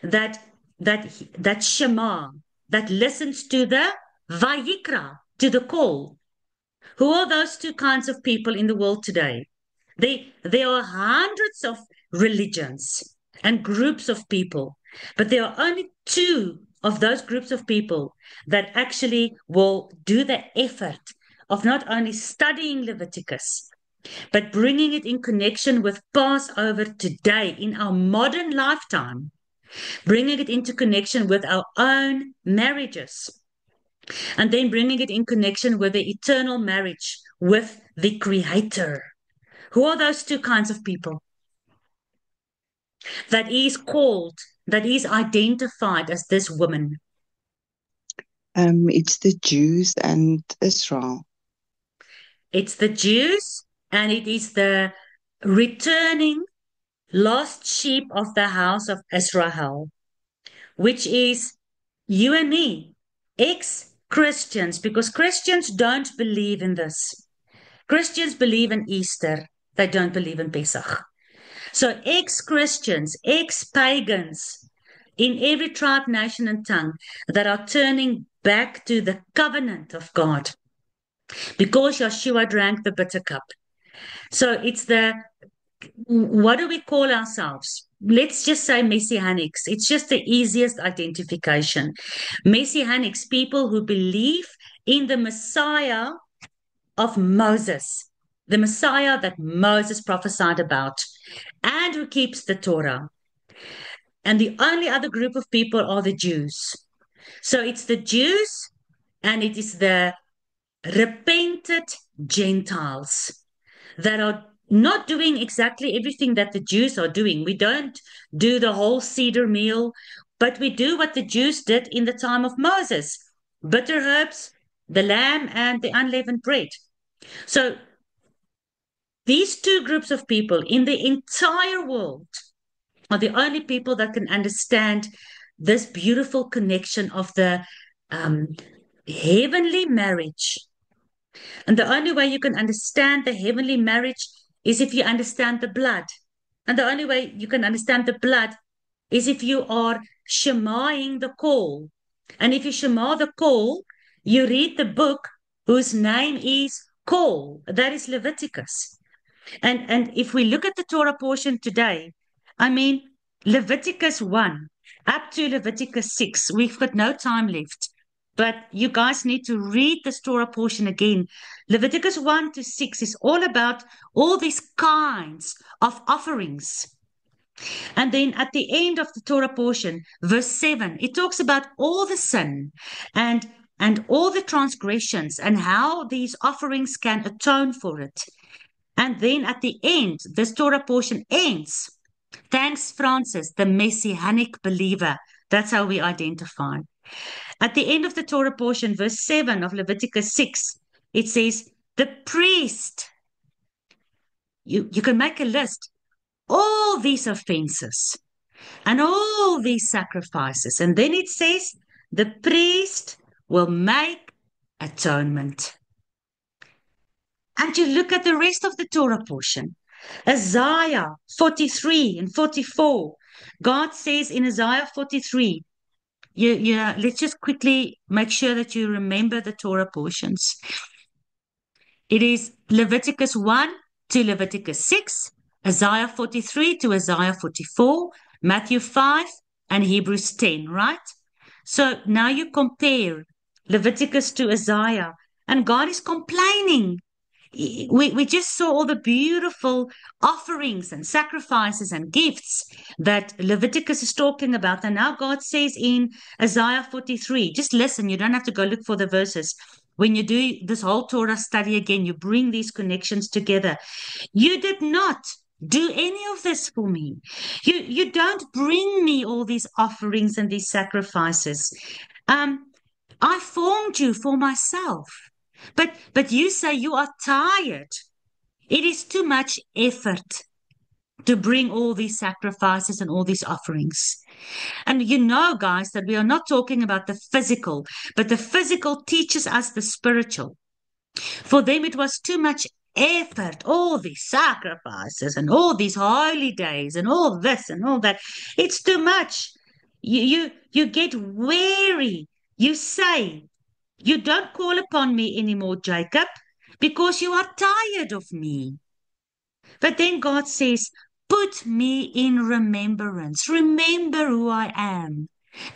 that Shema, that listens to the Vayikra, to the call. Who are those two kinds of people in the world today? There are hundreds of religions and groups of people, but there are only two of those groups of people that actually will do the effort of not only studying Leviticus, but bringing it in connection with Passover today in our modern lifetime, bringing it into connection with our own marriages, and then bringing it in connection with the eternal marriage with the Creator. Who are those two kinds of people? That is called, that is identified as this woman. It's the Jews and Israel. It's the Jews, and it is the returning lost sheep of the house of Israel, which is you and me, ex-Christians, because Christians don't believe in this. Christians believe in Easter. They don't believe in Pesach. So ex-Christians, ex-pagans in every tribe, nation, and tongue that are turning back to the covenant of God because Yeshua drank the bitter cup. So it's what do we call ourselves? Let's just say Messianics. It's just the easiest identification. Messianics, people who believe in the Messiah of Moses, the Messiah that Moses prophesied about, and who keeps the Torah. And the only other group of people are the Jews. So it's the Jews and it is the repented Gentiles that are not doing exactly everything that the Jews are doing. We don't do the whole Seder meal, but we do what the Jews did in the time of Moses: bitter herbs, the lamb, and the unleavened bread. So these two groups of people in the entire world are the only people that can understand this beautiful connection of the heavenly marriage. And the only way you can understand the heavenly marriage is if you understand the blood. And the only way you can understand the blood is if you are shemaing the call. And if you shema the call, you read the book whose name is Call. That is Leviticus. And if we look at the Torah portion today, I mean, Leviticus 1 up to Leviticus 6, we've got no time left. But you guys need to read this Torah portion again. Leviticus 1 to 6 is all about all these kinds of offerings. And then at the end of the Torah portion, verse 7, it talks about all the sin and all the transgressions and how these offerings can atone for it. And then at the end, this Torah portion ends. Thanks, Francis, the Messianic believer. That's how we identify. At the end of the Torah portion, verse 7 of Leviticus 6, it says, the priest, you can make a list, all these offenses and all these sacrifices. And then it says, the priest will make atonement. And you look at the rest of the Torah portion, Isaiah 43 and 44. God says in Isaiah 43, let's just quickly make sure that you remember the Torah portions. It is Leviticus 1 to Leviticus 6, Isaiah 43 to Isaiah 44, Matthew 5, and Hebrews 10, right? So now you compare Leviticus to Isaiah, and God is complaining. We just saw all the beautiful offerings and sacrifices and gifts that Leviticus is talking about. And now God says in Isaiah 43, just listen, you don't have to go look for the verses. When you do this whole Torah study again, you bring these connections together. You did not do any of this for me. You don't bring me all these offerings and these sacrifices. I formed you for myself. But you say you are tired. It is too much effort. to bring all these sacrifices and all these offerings. And you know, guys, that we are not talking about the physical, but the physical teaches us the spiritual. For them, it was too much effort, all these sacrifices and all these holy days and all this and all that. It's too much. You get weary. You say, you don't call upon me anymore, Jacob, because you are tired of me. But then God says, put me in remembrance. Remember who I am.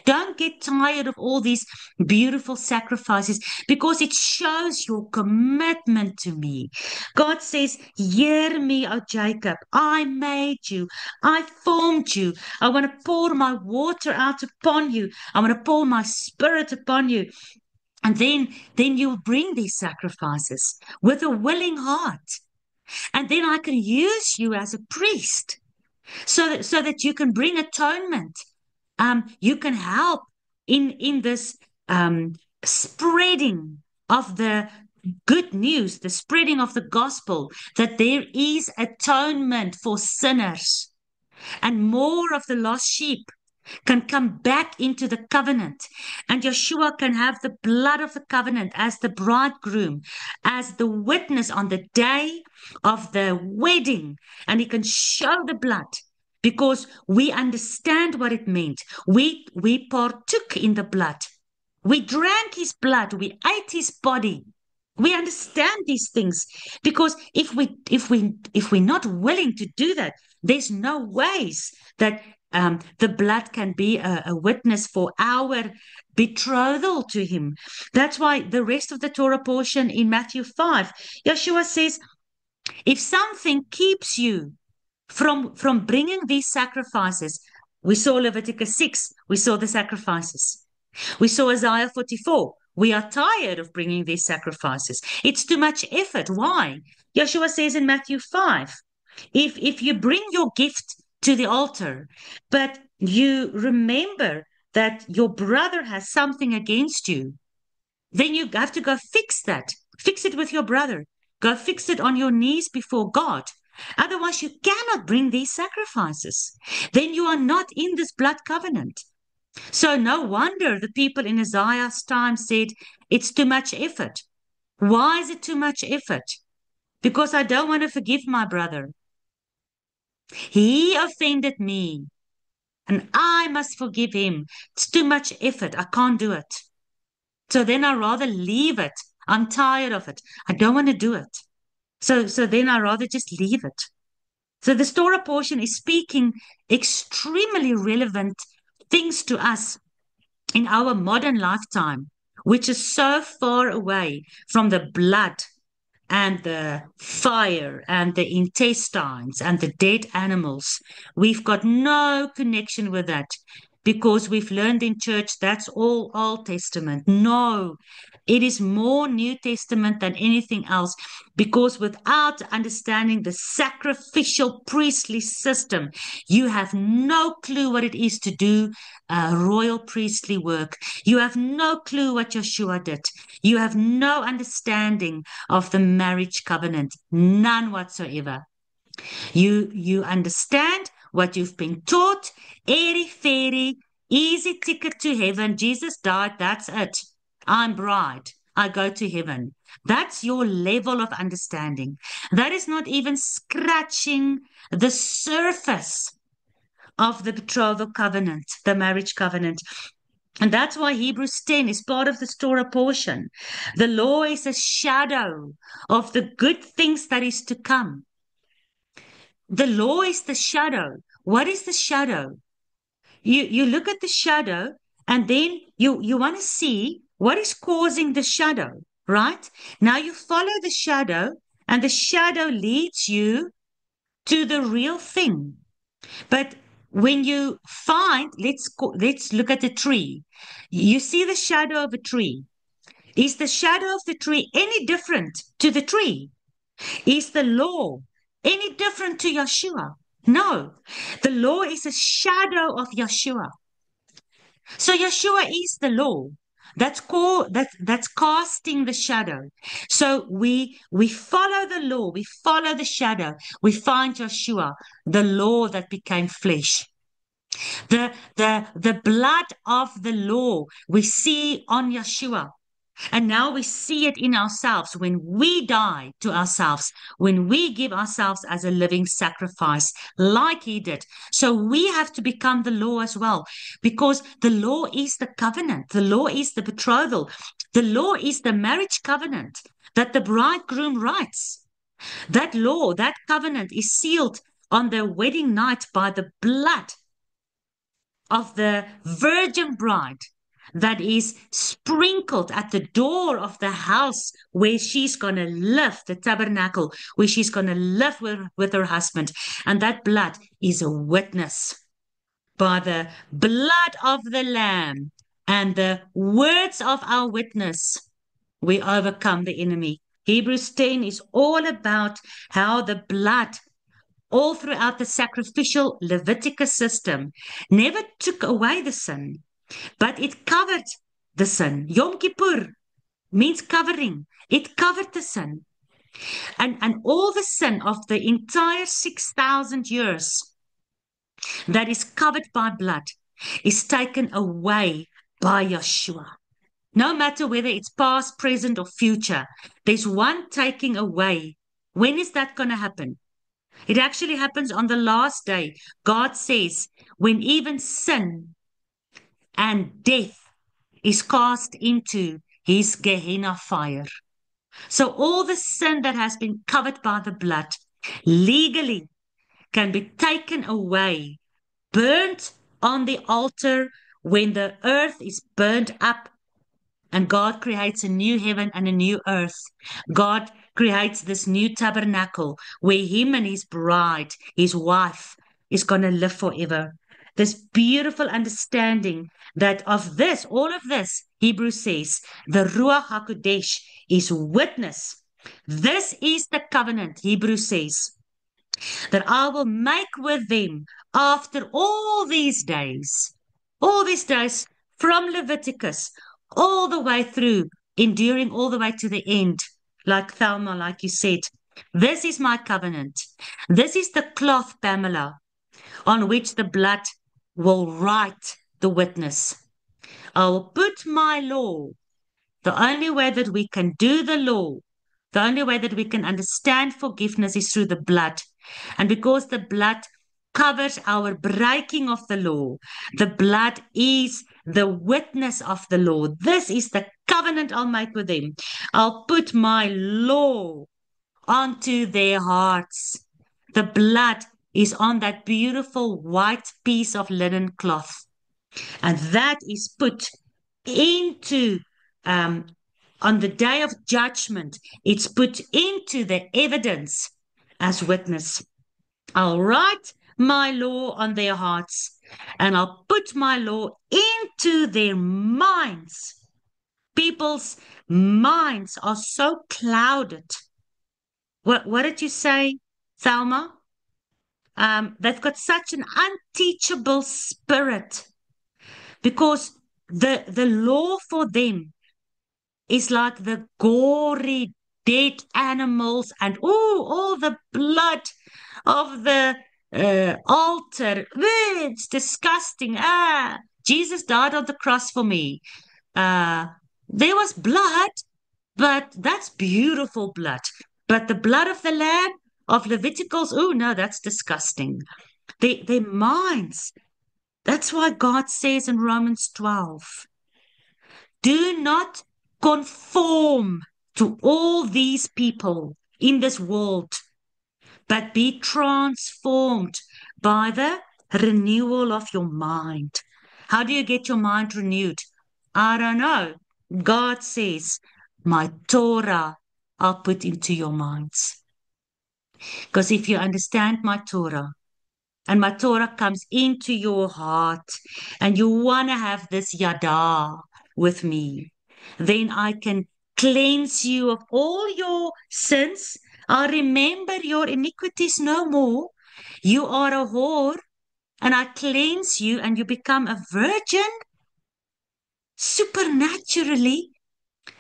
Don't get tired of all these beautiful sacrifices because it shows your commitment to me. God says, hear me, O Jacob. I made you. I formed you. I want to pour my water out upon you. I want to pour my spirit upon you. And then you'll bring these sacrifices with a willing heart. And then I can use you as a priest so that you can bring atonement. You can help in this spreading of the good news, the spreading of the gospel, that there is atonement for sinners and more of the lost sheep can come back into the covenant, and Yeshua can have the blood of the covenant as the bridegroom, as the witness on the day of the wedding, and he can show the blood because we understand what it meant. We partook in the blood. We drank his blood. We ate his body. We understand these things because if we're not willing to do that, there's no ways that the blood can be a witness for our betrothal to him. That's why the rest of the Torah portion in Matthew 5, Yeshua says, if something keeps you from bringing these sacrifices, we saw Leviticus 6, we saw the sacrifices. We saw Isaiah 44. We are tired of bringing these sacrifices. It's too much effort. Why? Yeshua says in Matthew 5, if you bring your gift to the altar, but you remember that your brother has something against you, then you have to go fix that. Fix it with your brother. Go fix it on your knees before God. Otherwise, you cannot bring these sacrifices. Then you are not in this blood covenant. So no wonder the people in Isaiah's time said, it's too much effort. Why is it too much effort? Because I don't want to forgive my brother. He offended me, and I must forgive him. It's too much effort. I can't do it. So then I rather leave it. I'm tired of it. I don't want to do it. So then I rather just leave it. So the Torah portion is speaking extremely relevant things to us in our modern lifetime, which is so far away from the blood and the fire and the intestines and the dead animals. We've got no connection with that because we've learned in church that's all Old Testament. No, it is more New Testament than anything else because without understanding the sacrificial priestly system, you have no clue what it is to do royal priestly work. You have no clue what Yeshua did. You have no understanding of the marriage covenant, none whatsoever. You understand what you've been taught, airy fairy, easy ticket to heaven. Jesus died, that's it. I'm bride. I go to heaven. That's your level of understanding. That is not even scratching the surface of the betrothal covenant, the marriage covenant. And that's why Hebrews 10 is part of the Torah portion. The law is a shadow of the good things that is to come. The law is the shadow. What is the shadow? You look at the shadow and then you want to see what is causing the shadow, right? Now you follow the shadow and the shadow leads you to the real thing. But when you find, let's look at the tree. You see the shadow of a tree. Is the shadow of the tree any different to the tree? Is the law any different to Yeshua? No. The law is a shadow of Yeshua. So Yeshua is the law. That's casting the shadow. So we follow the law, we follow the shadow. We find Yeshua, the law that became flesh. The blood of the law we see on Yeshua. And now we see it in ourselves when we die to ourselves, when we give ourselves as a living sacrifice, like he did. So we have to become the law as well, because the law is the covenant, the law is the betrothal, the law is the marriage covenant that the bridegroom writes. That law, that covenant is sealed on the wedding night by the blood of the virgin bride that is sprinkled at the door of the house where she's going to live, the tabernacle, where she's going to live with her husband. And that blood is a witness. By the blood of the Lamb and the words of our witness, we overcome the enemy. Hebrews 10 is all about how the blood all throughout the sacrificial Leviticus system never took away the sin, but it covered the sin. Yom Kippur means covering. It covered the sin. And all the sin of the entire 6,000 years that is covered by blood is taken away by Yeshua. No matter whether it's past, present, or future, there's one taking away. When is that going to happen? It actually happens on the last day. God says, when even sin and death is cast into his Gehenna fire. So all the sin that has been covered by the blood legally can be taken away, burnt on the altar when the earth is burnt up, and God creates a new heaven and a new earth. God creates this new tabernacle where him and his bride, his wife, is going to live forever. This beautiful understanding that of this, all of this, Hebrews says, the Ruach HaKodesh is witness. This is the covenant, Hebrews says, that I will make with them after all these days from Leviticus, all the way through, enduring all the way to the end, like Thelma, like you said. This is my covenant. This is the cloth, Pamela, on which the blood will write the witness. I will put my law. The only way that we can do the law, the only way that we can understand forgiveness is through the blood. And because the blood covers our breaking of the law, the blood is the witness of the law. This is the covenant I'll make with them. I'll put my law onto their hearts. The blood is on that beautiful white piece of linen cloth. And that is put into, on the day of judgment, it's put into the evidence as witness. I'll write my law on their hearts, and I'll put my law into their minds. People's minds are so clouded. What did you say, Thelma? They've got such an unteachable spirit, because the law for them is like the gory dead animals and all the blood of the altar. It's disgusting. Jesus died on the cross for me. There was blood, but that's beautiful blood. But the blood of the Lamb, of Leviticals, no, that's disgusting. Their minds. That's why God says in Romans 12, do not conform to all these people in this world, but be transformed by the renewal of your mind. How do you get your mind renewed? I don't know. God says, my Torah I'll put into your minds. Because if you understand my Torah, and my Torah comes into your heart, and you want to have this yada with me, then I can cleanse you of all your sins. I'll remember your iniquities no more. You are a whore, and I cleanse you, and you become a virgin. supernaturally.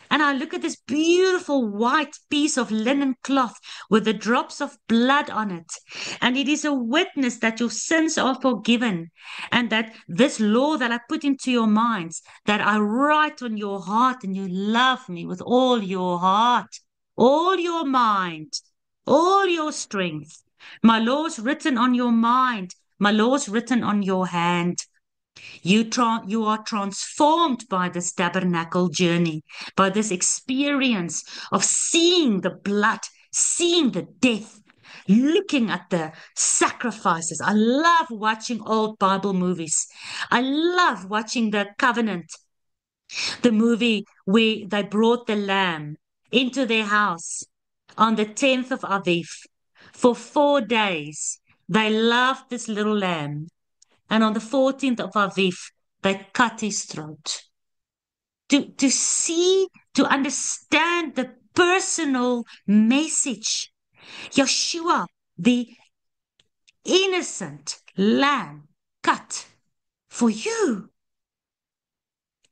And I look at this beautiful white piece of linen cloth with the drops of blood on it. And it is a witness that your sins are forgiven. And that this law that I put into your minds, that I write on your heart, and you love me with all your heart, all your mind, all your strength. My law's written on your mind. My law's written on your hand. You are transformed by this tabernacle journey, by this experience of seeing the blood, seeing the death, looking at the sacrifices. I love watching old Bible movies. I love watching The Covenant, the movie where they brought the lamb into their house on the 10th of Aviv. For 4 days, they loved this little lamb. And on the 14th of Aviv, they cut his throat. To see, to understand the personal message. Yeshua, the innocent lamb, cut for you.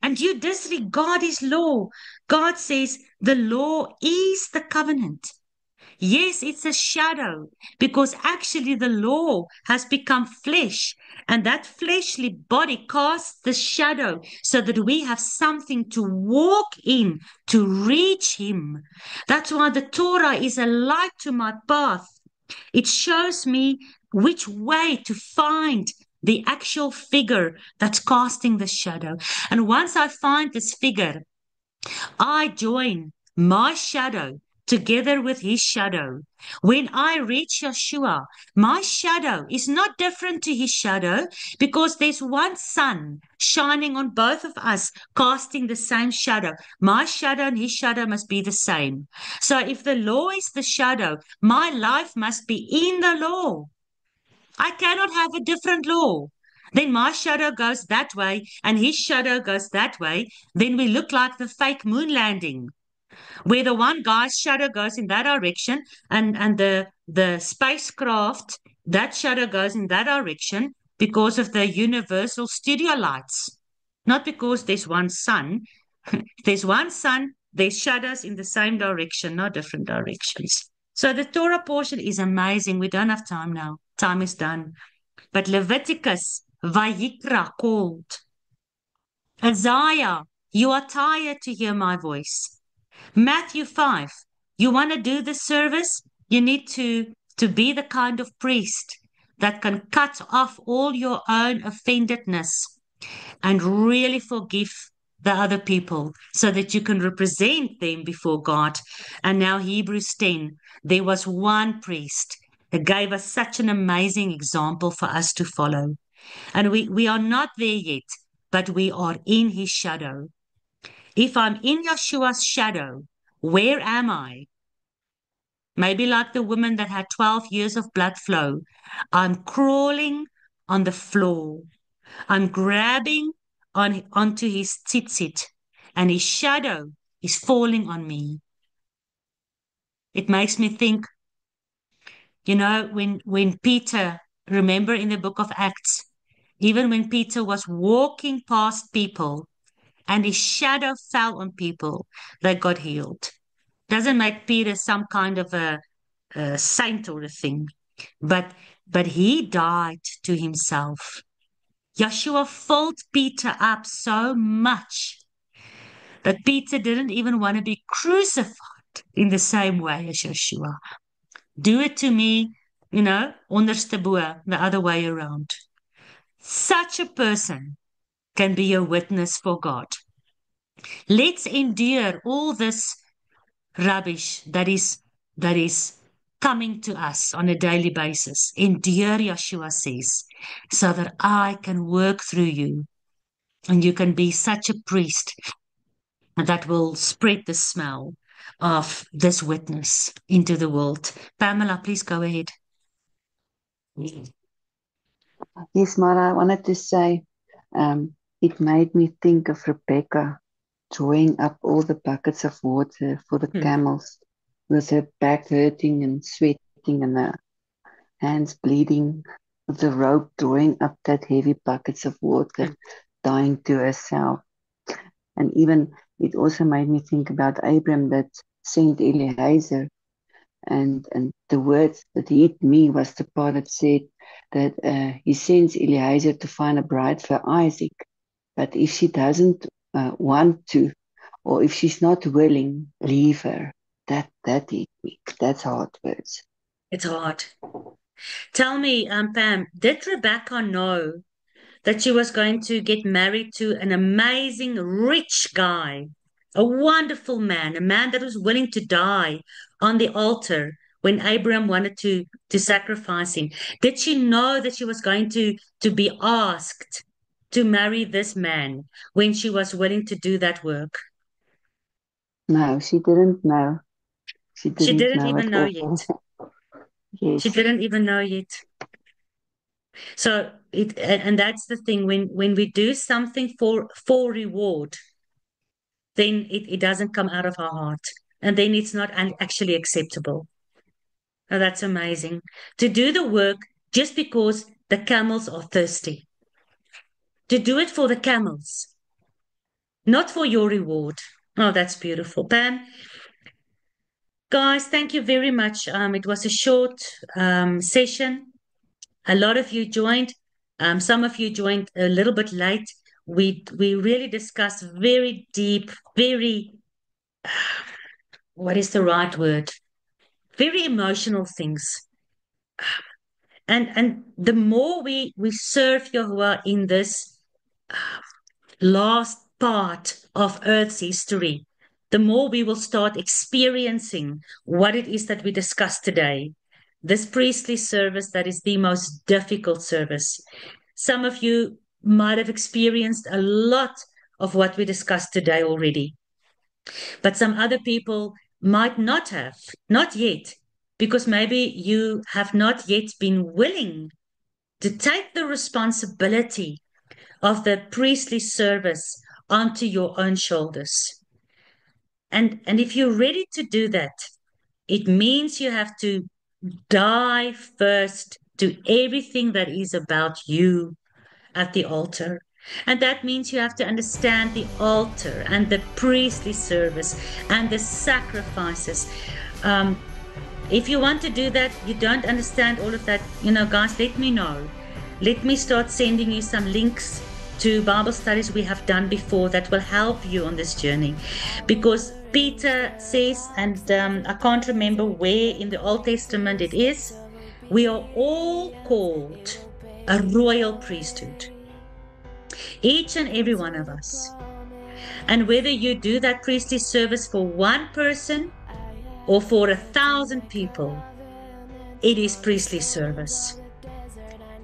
And you disregard his law. God says the law is the covenant. Yes, it's a shadow, because actually the law has become flesh, and that fleshly body casts the shadow so that we have something to walk in, to reach him. That's why the Torah is a light to my path. It shows me which way to find the actual figure that's casting the shadow. And once I find this figure, I join my shadow together with his shadow. When I reach Yeshua, my shadow is not different to his shadow, because there's one sun shining on both of us, casting the same shadow. My shadow and his shadow must be the same. So if the law is the shadow, my life must be in the law. I cannot have a different law. Then my shadow goes that way and his shadow goes that way. Then we look like the fake moon landing, where the one guy's shadow goes in that direction, and the spacecraft, that shadow goes in that direction because of the universal studio lights. Not because there's one sun. There's one sun, there's shadows in the same direction, not different directions. So the Torah portion is amazing. We don't have time now. Time is done. But Leviticus, Vayikra called. Isaiah, you are tired to hear my voice. Matthew 5, you want to do this service? You need to be the kind of priest that can cut off all your own offendedness and really forgive the other people so that you can represent them before God. And now Hebrews 10, there was one priest that gave us such an amazing example for us to follow. And we are not there yet, but we are in his shadow. If I'm in Yeshua's shadow, where am I? Maybe like the woman that had 12 years of blood flow. I'm crawling on the floor. I'm grabbing onto his tzitzit, and his shadow is falling on me. It makes me think, when Peter, remember in the book of Acts, even when Peter was walking past people and his shadow fell on people, they got healed. Doesn't make Peter some kind of a saint or a thing, but he died to himself. Yeshua filled Peter up so much that Peter didn't even want to be crucified in the same way as Yeshua. Do it to me, onderste bo, the other way around. Such a person can be a witness for God. Let's endure all this rubbish that is coming to us on a daily basis. Endure, Yeshua says, so that I can work through you and you can be such a priest that will spread the smell of this witness into the world. Pamela, please go ahead. Yes, Mara, I wanted to say, it made me think of Rebecca drawing up all the buckets of water for the camels, with her back hurting and sweating and her hands bleeding, with the rope drawing up that heavy buckets of water, dying to herself. And even it also made me think about Abram that sent Eliezer. And the word that hit me was the part that said that he sends Eliezer to find a bride for Isaac. But if she doesn't want to, or if she's not willing, leave her. That hit me. That's hard words. It's hard. Tell me, Pam, did Rebecca know that she was going to get married to an amazing, rich guy, a wonderful man, a man that was willing to die on the altar when Abraham wanted to sacrifice him? Did she know that she was going to be asked to marry this man when she was willing to do that work? No, she didn't know. She She didn't didn't know even at know all. yet. Yes. She didn't even know yet. So and that's the thing, when we do something for reward, then it doesn't come out of our heart, and then it's not actually acceptable. Now that's amazing. To do the work just because the camels are thirsty. To do it for the camels, not for your reward. Oh, that's beautiful. Pam, guys, thank you very much. It was a short session. A lot of you joined. Some of you joined a little bit late. We really discussed very deep, very what is the right word? Very emotional things. And the more we serve Yahuwah in this last part of Earth's history, the more we will start experiencing what it is that we discussed today. This priestly service that is the most difficult service. Some of you might have experienced a lot of what we discussed today already, but some other people might not have, not yet, because maybe you have not yet been willing to take the responsibility of the priestly service onto your own shoulders. And if you're ready to do that, it means you have to die first to everything that is about you at the altar. And that means you have to understand the altar and the priestly service and the sacrifices. If you want to do that, you don't understand all of that, guys, let me know. Let me start sending you some links to Bible studies we have done before that will help you on this journey. Because Peter says, and I can't remember where in the Old Testament it is, we are all called a royal priesthood. Each and every one of us. And whether you do that priestly service for one person or for 1,000 people, it is priestly service.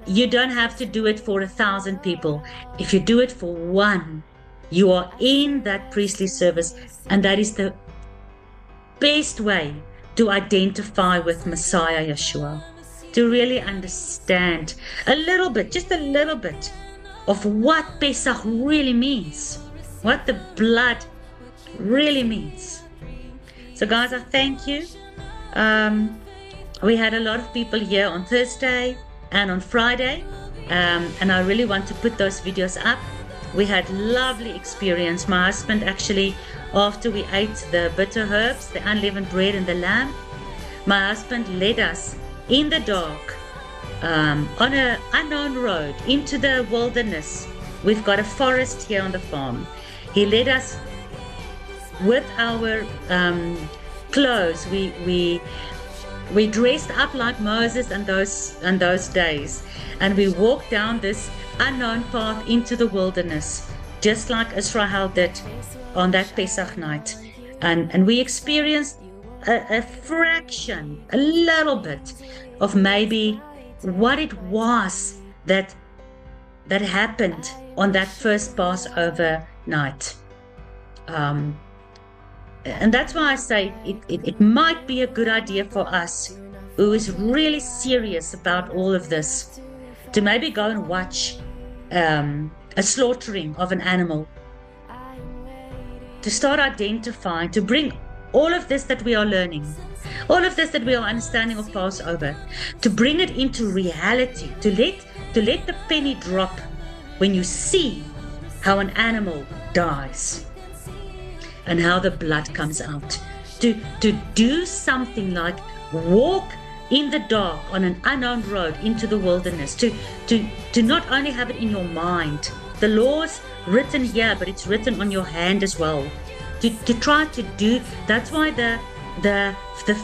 You don't have to do it for 1,000 people. If you do it for one, you are in that priestly service, and that is the best way to identify with Messiah Yeshua, to really understand a little bit, just a little bit, of what Pesach really means, what the blood really means. So guys, I thank you. We had a lot of people here on Thursday and on Friday, and I really want to put those videos up. We had lovely experience. My husband actually, after we ate the bitter herbs, the unleavened bread and the lamb, my husband led us in the dark on an unknown road into the wilderness. We've got a forest here on the farm. He led us with our clothes. We dressed up like Moses and those days, and we walked down this unknown path into the wilderness, just like Israel did on that Pesach night. And we experienced a fraction, a little bit of maybe what it was that happened on that first Passover night. And that's why I say it might be a good idea for us who is really serious about all of this to maybe go and watch a slaughtering of an animal, to start identifying, to bring all of this that we are learning, all of this that we are understanding of Passover, to bring it into reality, to let the penny drop when you see how an animal dies. and how the blood comes out. To do something like walk in the dark on an unknown road into the wilderness, to not only have it in your mind, the law's written here, but it's written on your hand as well. To try to do, that's why the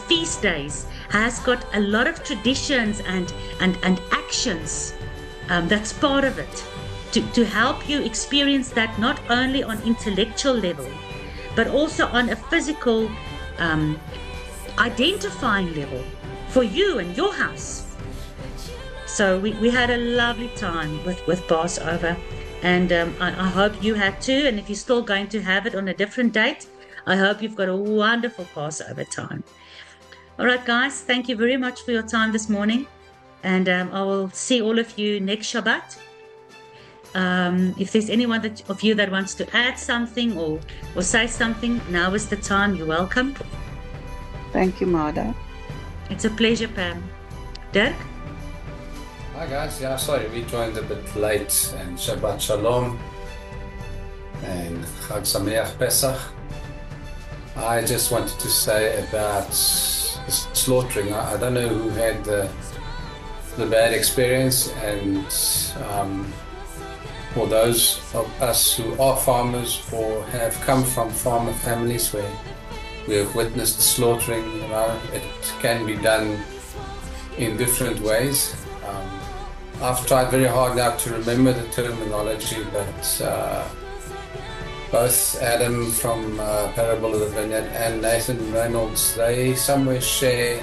feast days has got a lot of traditions and actions. That's part of it, to help you experience that not only on intellectual level, but also on a physical identifying level for you and your house. So we had a lovely time with Passover, and I hope you had too. And if you're still going to have it on a different date, I hope you've got a wonderful Passover time. All right, guys, thank you very much for your time this morning. And I will see all of you next Shabbat. If there's anyone of you that wants to add something or say something, now is the time. You're welcome. Thank you, Mada. It's a pleasure, Pam. Dirk? Hi guys, yeah, sorry we joined a bit late, and Shabbat Shalom and Chag Sameach Pesach. I just wanted to say about the slaughtering. I don't know who had the bad experience, and for those of us who are farmers or have come from farmer families where we have witnessed slaughtering, it can be done in different ways. I've tried very hard now to remember the terminology, but both Adam from Parable of the Vineyard and Nathan Reynolds, they somewhere share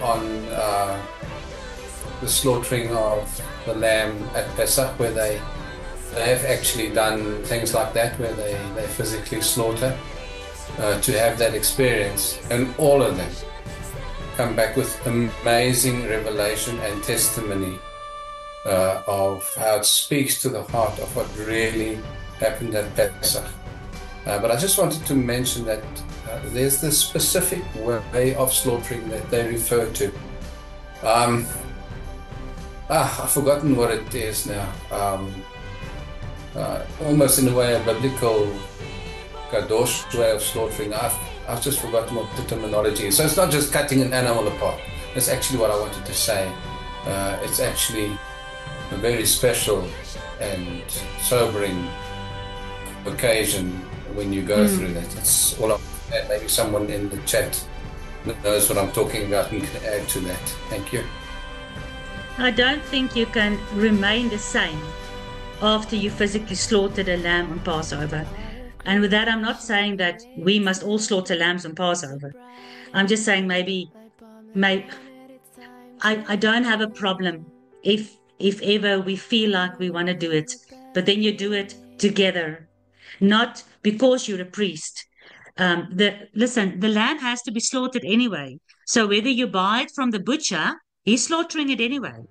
on the slaughtering of the lamb at Pesach, where they have actually done things like that, where they physically slaughter to have that experience, and all of them come back with amazing revelation and testimony of how it speaks to the heart of what really happened at Pesach. But I just wanted to mention that there's this specific way of slaughtering that they refer to. I've forgotten what it is now. Almost in a way a biblical kadosh way of slaughtering. I've just forgotten what the terminology is. So it's not just cutting an animal apart. That's actually what I wanted to say. It's actually a very special and sobering occasion when you go through that. It's all that. Maybe someone in the chat knows what I'm talking about and can add to that. Thank you. I don't think you can remain the same after you physically slaughtered a lamb on Passover. And with that, I'm not saying that we must all slaughter lambs on Passover. I'm just saying maybe I don't have a problem if ever we feel like we want to do it, but then you do it together, not because you're a priest. Listen, the lamb has to be slaughtered anyway. So whether you buy it from the butcher, he's slaughtering it anyway.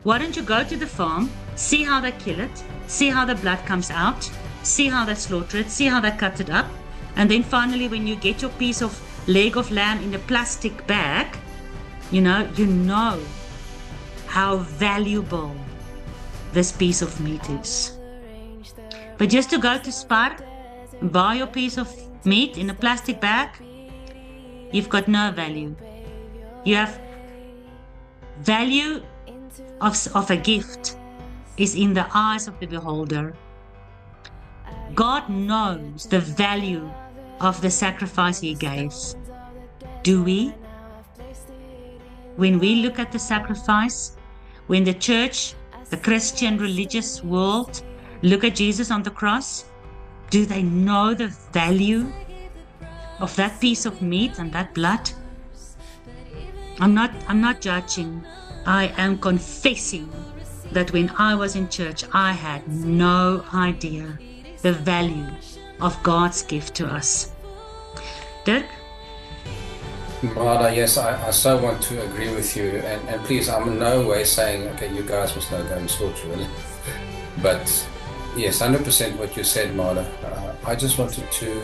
Why don't you go to the farm, see how they kill it, see how the blood comes out, see how they slaughter it, see how they cut it up, and then finally when you get your piece of leg of lamb in a plastic bag, you know how valuable this piece of meat is. But just to go to Spar and buy your piece of meat in a plastic bag, you've got no value. You have value of a gift is in the eyes of the beholder. God knows the value of the sacrifice he gave. Do we? When we look at the sacrifice, when the church, the Christian religious world, look at Jesus on the cross, do they know the value of that piece of meat and that blood? I'm not judging. I am confessing that when I was in church, I had no idea the value of God's gift to us. Dirk? Mada, yes, I so want to agree with you, and please, I'm in no way saying, okay, you guys must not go and slaughter, really. But yes, 100% what you said, Mada. I just wanted to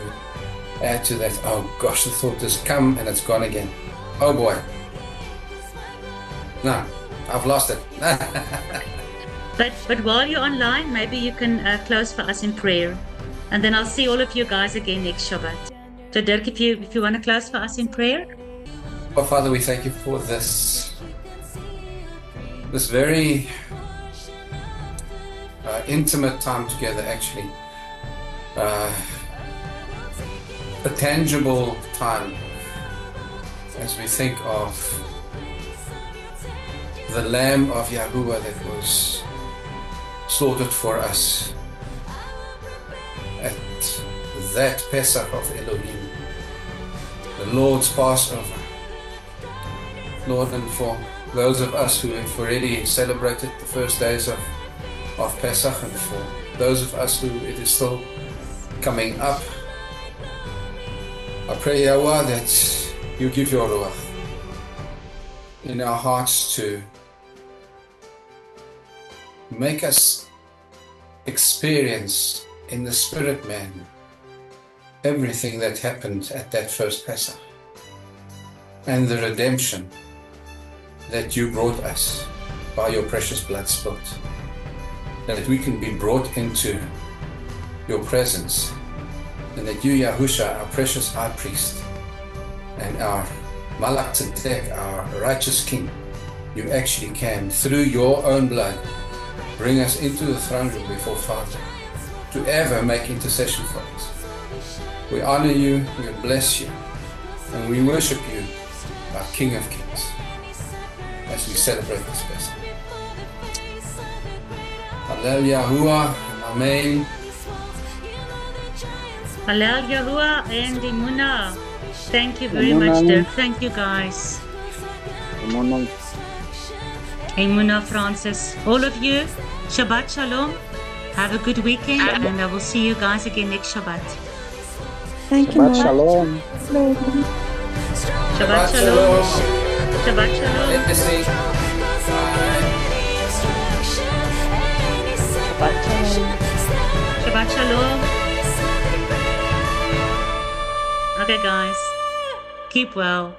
add to that. Oh gosh, the thought has come and it's gone again. Oh boy. No, I've lost it. But while you're online, maybe you can close for us in prayer. And then I'll see all of you guys again next Shabbat. So Dirk, if you want to close for us in prayer. Oh, Father, we thank you for this very intimate time together, actually. A tangible time as we think of the Lamb of Yahuwah that was slaughtered for us at that Pesach of Elohim, the Lord's Passover. Lord, and for those of us who have already celebrated the first days of Pesach, and for those of us who it is still coming up, I pray, Yahweh, that you give your Ruach in our hearts to make us experience in the spirit man everything that happened at that first Pesach and the redemption that you brought us by your precious blood spilt, that we can be brought into your presence, and that you, Yahusha, our precious high priest, and our Malach Tzedek, our righteous king, you actually can, through your own blood, bring us into the throne room before Father, to ever make intercession for us. We honor you, we bless you, and we worship you, our King of Kings, as we celebrate this Pesach. Hallel Yahuwah, Amen. Hallel Yahuwah and Emunah. Thank you very much, Dirk. Thank you, guys. Emunah, Francis. All of you, Shabbat Shalom. Have a good weekend, and I will see you guys again next Shabbat. Thank you, Shabbat Shalom. Shabbat Shalom. Shabbat Shalom. Shabbat Shalom. Okay, guys. Keep well.